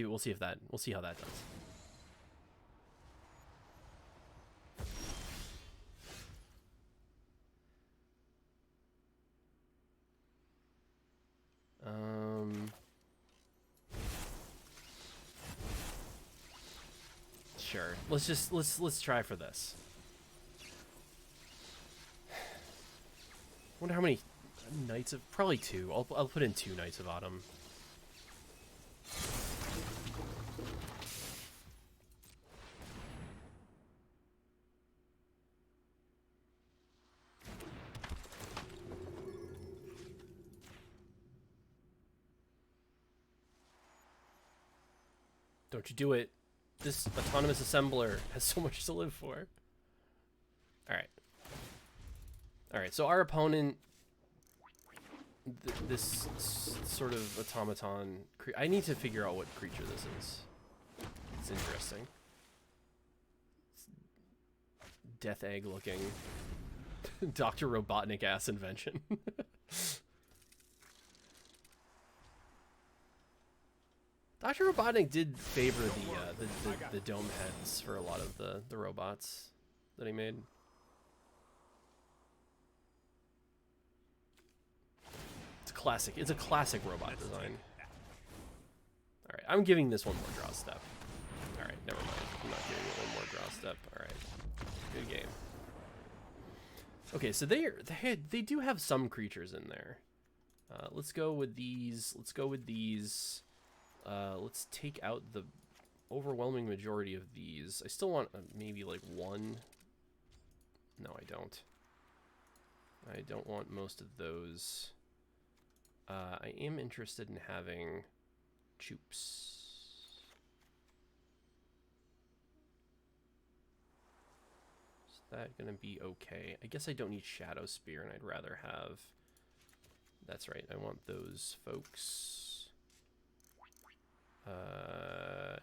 We'll see how that does. Sure. Let's try for this. Wonder how many Knights of... Probably 2. I'll put in 2 Knights of Autumn. Don't you do it. This autonomous assembler has so much to live for. Alright. Alright, so our opponent... this sort of automaton... I need to figure out what creature this is. It's interesting. It's Death Egg looking. Dr. Robotnik ass invention. Dr. Robotnik did favor the dome heads for a lot of the robots that he made. It's classic. It's a classic robot design. All right, I'm giving this one more draw step. All right, never mind. I'm not giving it one more draw step. All right, good game. Okay, so they do have some creatures in there. Let's go with these. Let's go with these. Let's take out the overwhelming majority of these. I still want maybe like one. No, I don't. I don't want most of those. I am interested in having Choops. Is that gonna be okay? I guess I don't need Shadow Spear, and I'd rather have... That's right, I want those folks.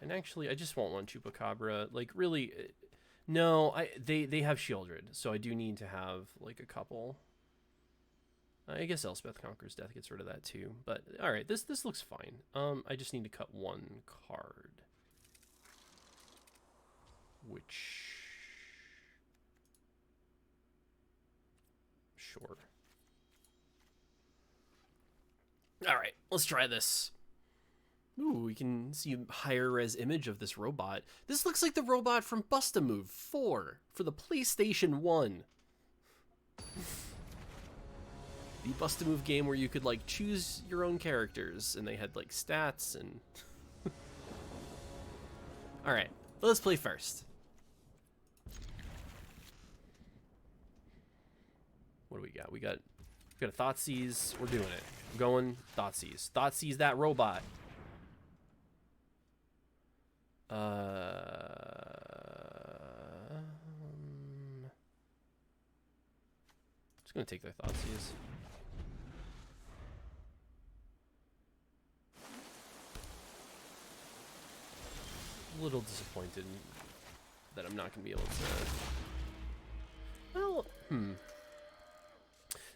And actually, I just want one Chupacabra. Like, really, no, they have Shieldred, so I do need to have, like, a couple. I guess Elspeth Conquers Death gets rid of that, too. But, alright, this looks fine. I just need to cut one card. Which... Sure. Alright, let's try this. Ooh, we can see a higher res image of this robot. This looks like the robot from Bust-A-Move 4 for the PlayStation 1. The Bust-A-Move game where you could, like, choose your own characters, and they had, like, stats and... Alright, let's play first. What do we got? We got a Thoughtseize. We're doing it. We're going Thoughtseize. Thoughtseize that robot. Just gonna take their Thoughtseize. A little disappointed that I'm not gonna be able to. Well,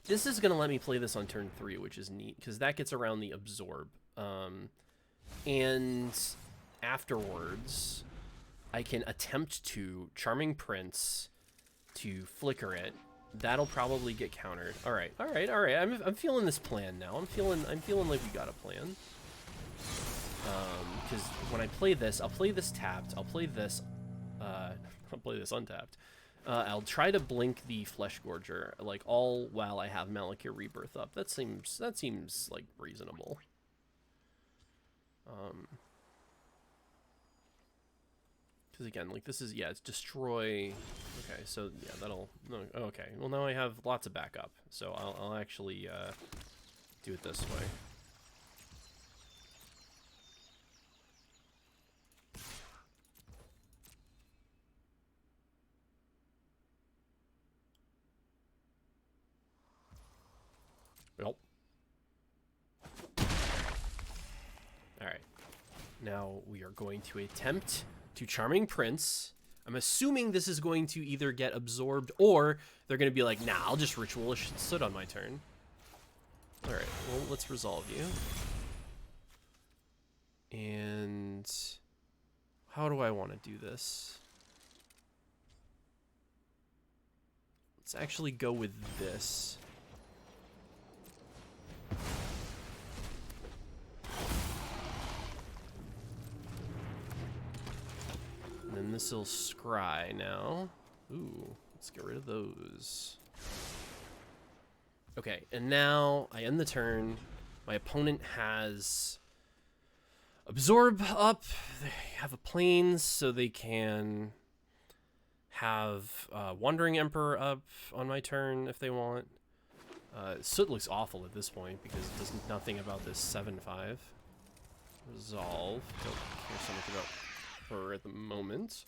This is gonna let me play this on turn 3, which is neat because that gets around the absorb. And afterwards, I can attempt to Charming Prince to flicker it. That'll probably get countered. All right. I'm feeling this plan now. I'm feeling like we got a plan. Because when I play this, I'll play this tapped. I'll play this. I'll play this untapped. I'll try to blink the Flesh Gorger, like all while I have Malakir Rebirth up. That seems like reasonable. Because again, like this is, yeah, it's destroy. Okay, so yeah, that'll, no, okay. Well, now I have lots of backup, so I'll actually do it this way. Well. Alright. Now we are going to attempt to Charming Prince. I'm assuming this is going to either get absorbed or they're going to be like, nah, I'll just Ritualish Soot on my turn. Alright, well, let's resolve you. And how do I want to do this? Let's actually go with this. And then Imbecile Scry now. Ooh, let's get rid of those. Okay, and now I end the turn. My opponent has Absorb up. They have a Plains, so they can have Wandering Emperor up on my turn if they want. Soot looks awful at this point because it does nothing about this 7/5. Resolve. Don't care so much about her at the moment.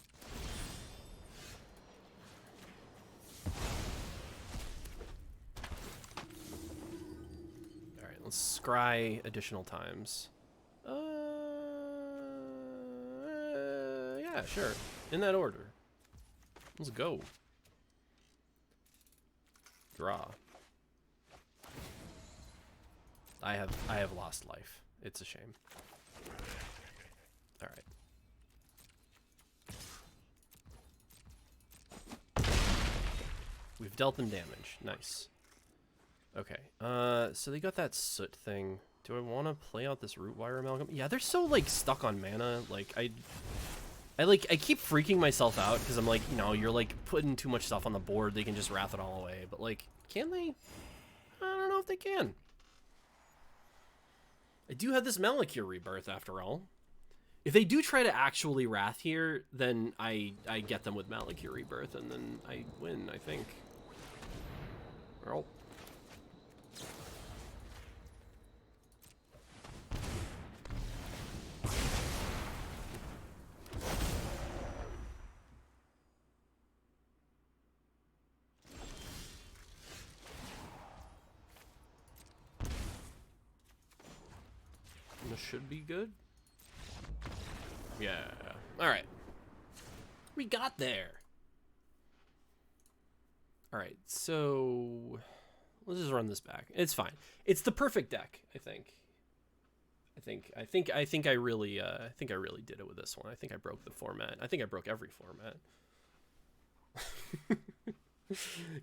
Alright, let's scry additional times. Yeah, sure. In that order. Let's go. Draw. I have lost life. It's a shame. All right. We've dealt them damage. Nice. Okay. So they got that soot thing. Do I want to play out this root wire amalgam? Yeah, they're so like stuck on mana. Like I keep freaking myself out because I'm like, you know, you're like putting too much stuff on the board. They can just wrath it all away. But like, can they? I don't know if they can. I do have this Malakir Rebirth after all. If they do try to actually wrath here, then I get them with Malakir Rebirth and then I win, I think. Well. This should be good. Yeah. All right. We got there. All right. So let's just run this back. It's fine. It's the perfect deck, I think. I think I really did it with this one. I think I broke the format. I think I broke every format.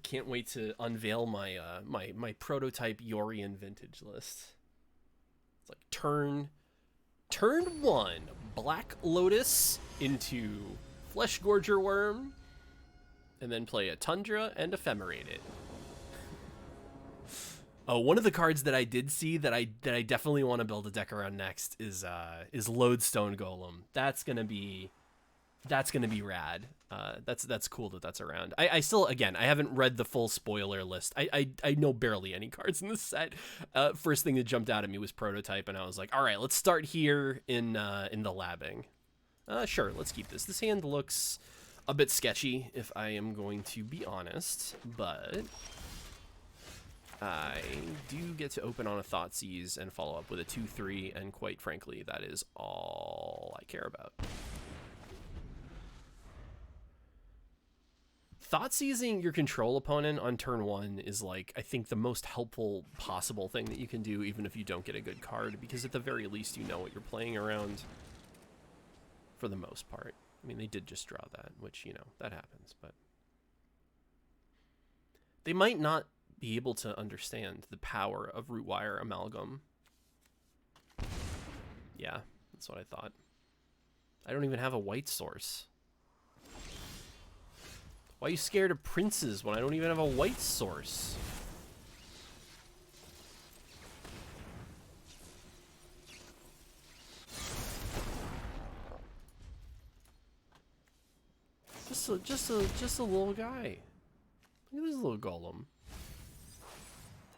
Can't wait to unveil my my prototype Yorion vintage list. It's like turn 1, Black Lotus into Flesh Gorger Worm, and then play a Tundra and Ephemerate it. Oh, one of the cards that I did see that I definitely want to build a deck around next is Lodestone Golem. That's gonna be rad. That's cool that's around. I still, again, I haven't read the full spoiler list. I know barely any cards in this set. First thing that jumped out at me was Prototype, and I was like, all right, let's start here in the labbing. Sure, let's keep this. This hand looks a bit sketchy, if I am going to be honest, but I do get to open on a Thoughtseize and follow up with a 2/3, and quite frankly, that is all I care about. Thoughtseizing your control opponent on turn 1 is, like, I think the most helpful possible thing that you can do, even if you don't get a good card, because at the very least you know what you're playing around for the most part. I mean, they did just draw that, which, you know, that happens, but they might not be able to understand the power of Rootwire Amalgam. Yeah, that's what I thought. I don't even have a white source. Why are you scared of princes when I don't even have a white source? Just a little guy. Look at this little golem.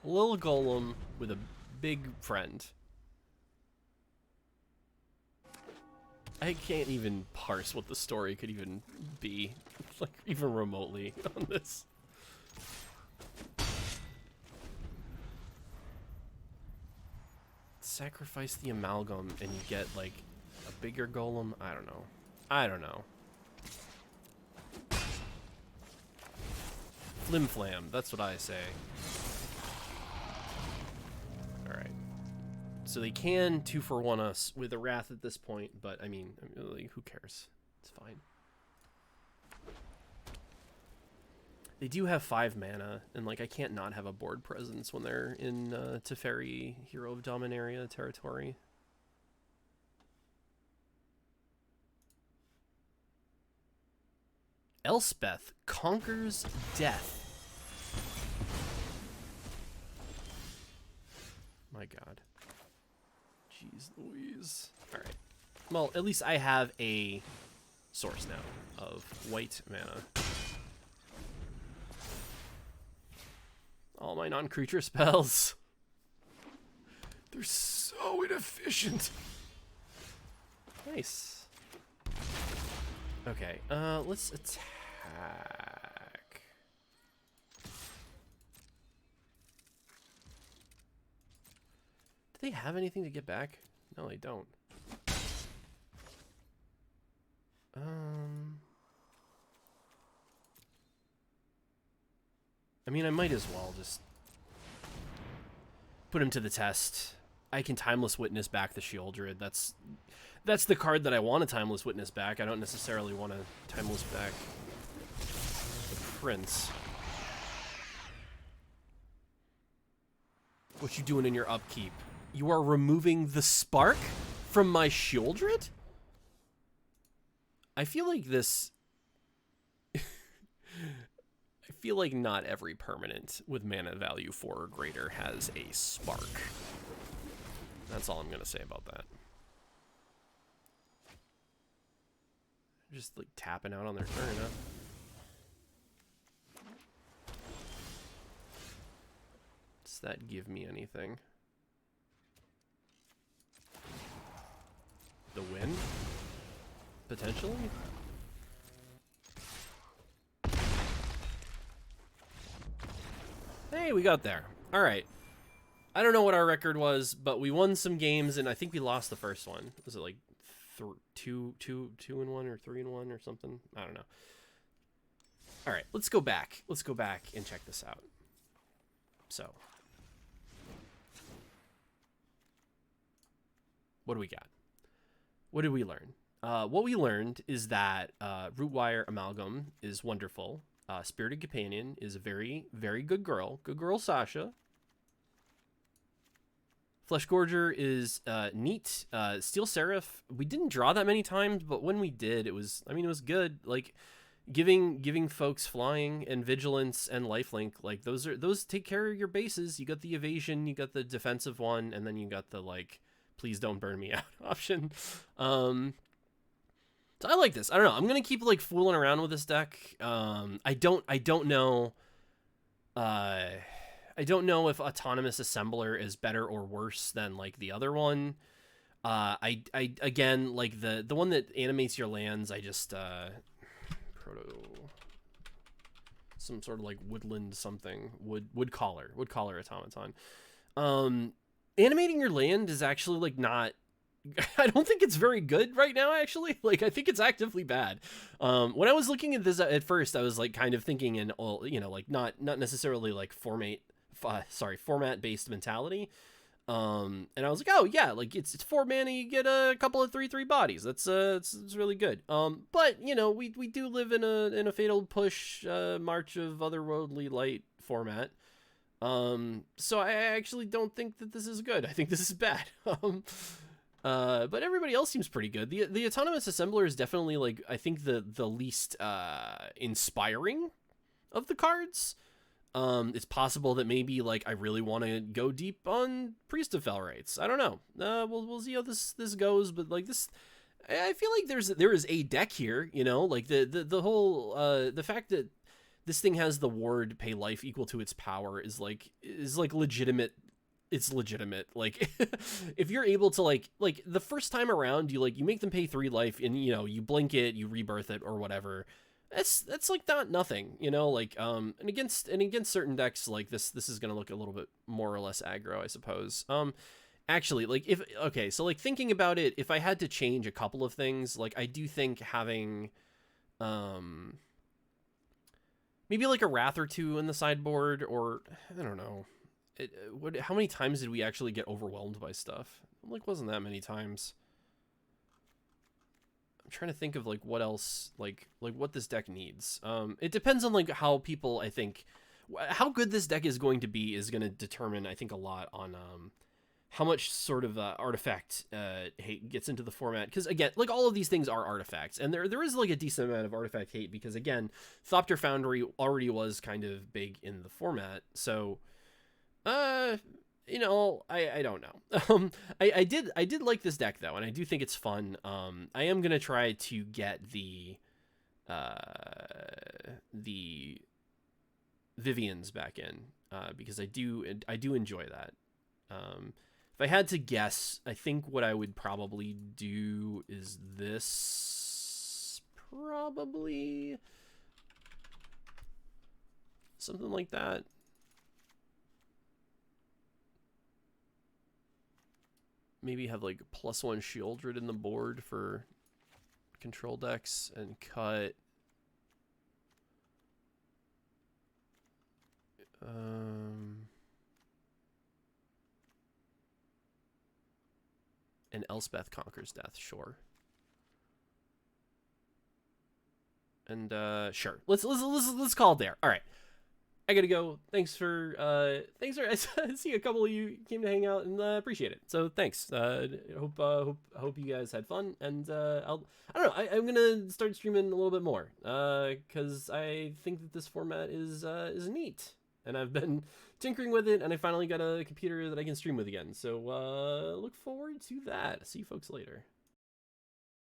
A little golem with a big friend. I can't even parse what the story could even be, like, even remotely on this. Sacrifice the amalgam and you get, like, a bigger golem? I don't know. I don't know. Flim flam, that's what I say. Alright. So they can 2-for-1 us with a Wrath at this point, but I mean, like, who cares? It's fine. They do have 5 mana, and like I can't not have a board presence when they're in Teferi, Hero of Dominaria territory. . Elspeth conquers death. My god. Jeez Louise. Alright. Well, at least I have a source now of white mana. All my non-creature spells. They're so inefficient. Nice. Okay, let's attack. Do they have anything to get back? No, they don't. I mean, I might as well just put him to the test. I can Timeless Witness back the Sheoldred. That's the card that I want to Timeless Witness back. I don't necessarily want to Timeless back the Prince. What you doing in your upkeep? You are removing the spark from my Sheoldred? I feel like this... I feel like not every permanent with mana value 4 or greater has a spark. That's all I'm going to say about that. Just like tapping out on their turn, huh? Does that give me anything? The win? Potentially? Hey, we got there. All right. I don't know what our record was, but we won some games, and I think we lost the first one. Was it like 2-1 or 3-1 or something? I don't know. All right, let's go back. Let's go back and check this out. So, what do we got? What did we learn? What we learned is that Rootwire Amalgam is wonderful. Spirited Companion is a very, very good girl. Good girl, Sasha. Fleshgorger is neat. Steel Seraph, we didn't draw that many times, but when we did, it was, I mean, it was good. Like, giving folks flying and vigilance and lifelink, like, those take care of your bases. You got the evasion, you got the defensive one, and then you got the, like, please don't burn me out option. So I like this. I don't know. I'm gonna keep like fooling around with this deck. I don't know. I don't know if Autonomous Assembler is better or worse than like the other one. I again, like the one that animates your lands. I just some sort of like woodland something wood collar automaton. Animating your land is actually like not. I don't think it's very good right now, actually. Like, I think it's actively bad. When I was looking at this at first, I was like kind of thinking in, you know, like not necessarily like format-based mentality. And I was like, oh yeah, like it's 4 mana, you get a couple of 3/3 bodies. That's it's really good. But you know, we do live in a Fatal Push, March of Otherworldly Light format. So I actually don't think that this is good. I think this is bad. But everybody else seems pretty good. The Autonomous Assembler is definitely like, I think the least inspiring of the cards. It's possible that maybe like I really want to go deep on Priest of Felrates. I don't know. We'll see how this goes. But like this, I feel like there is a deck here. You know, like the whole the fact that this thing has the ward pay life equal to its power is like legitimate. It's legitimate. Like if you're able to like the first time around, you make them pay 3 life and you know, you blink it, you rebirth it or whatever. That's like not nothing, you know, like and against certain decks like this is going to look a little bit more or less aggro, I suppose. Actually, like so like thinking about it, if I had to change a couple of things, like I do think having maybe like a Wrath or 2 in the sideboard, or I don't know. How many times did we actually get overwhelmed by stuff? Like, wasn't that many times. I'm trying to think of like what else, like what this deck needs. It depends on like how people, I think, how good this deck is going to be is going to determine, I think, a lot on how much sort of artifact hate gets into the format, because again, like, all of these things are artifacts, and there is like a decent amount of artifact hate, because again, Thopter Foundry already was kind of big in the format. So you know, I don't know. I did like this deck though, and I do think it's fun. I am gonna try to get the Vivians back in, because I do enjoy that. If I had to guess, I think what I would probably do is this, probably something like that. Maybe have like +1 Shieldred in the board for control decks, and cut and Elspeth Conquers Death, sure. And sure, let's call it there. All right, I gotta go. Thanks for I see a couple of you came to hang out, and appreciate it. So thanks. Hope you guys had fun, and I don't know. I'm gonna start streaming a little bit more, because I think that this format is neat, and I've been tinkering with it, and I finally got a computer that I can stream with again. So look forward to that. See you folks later.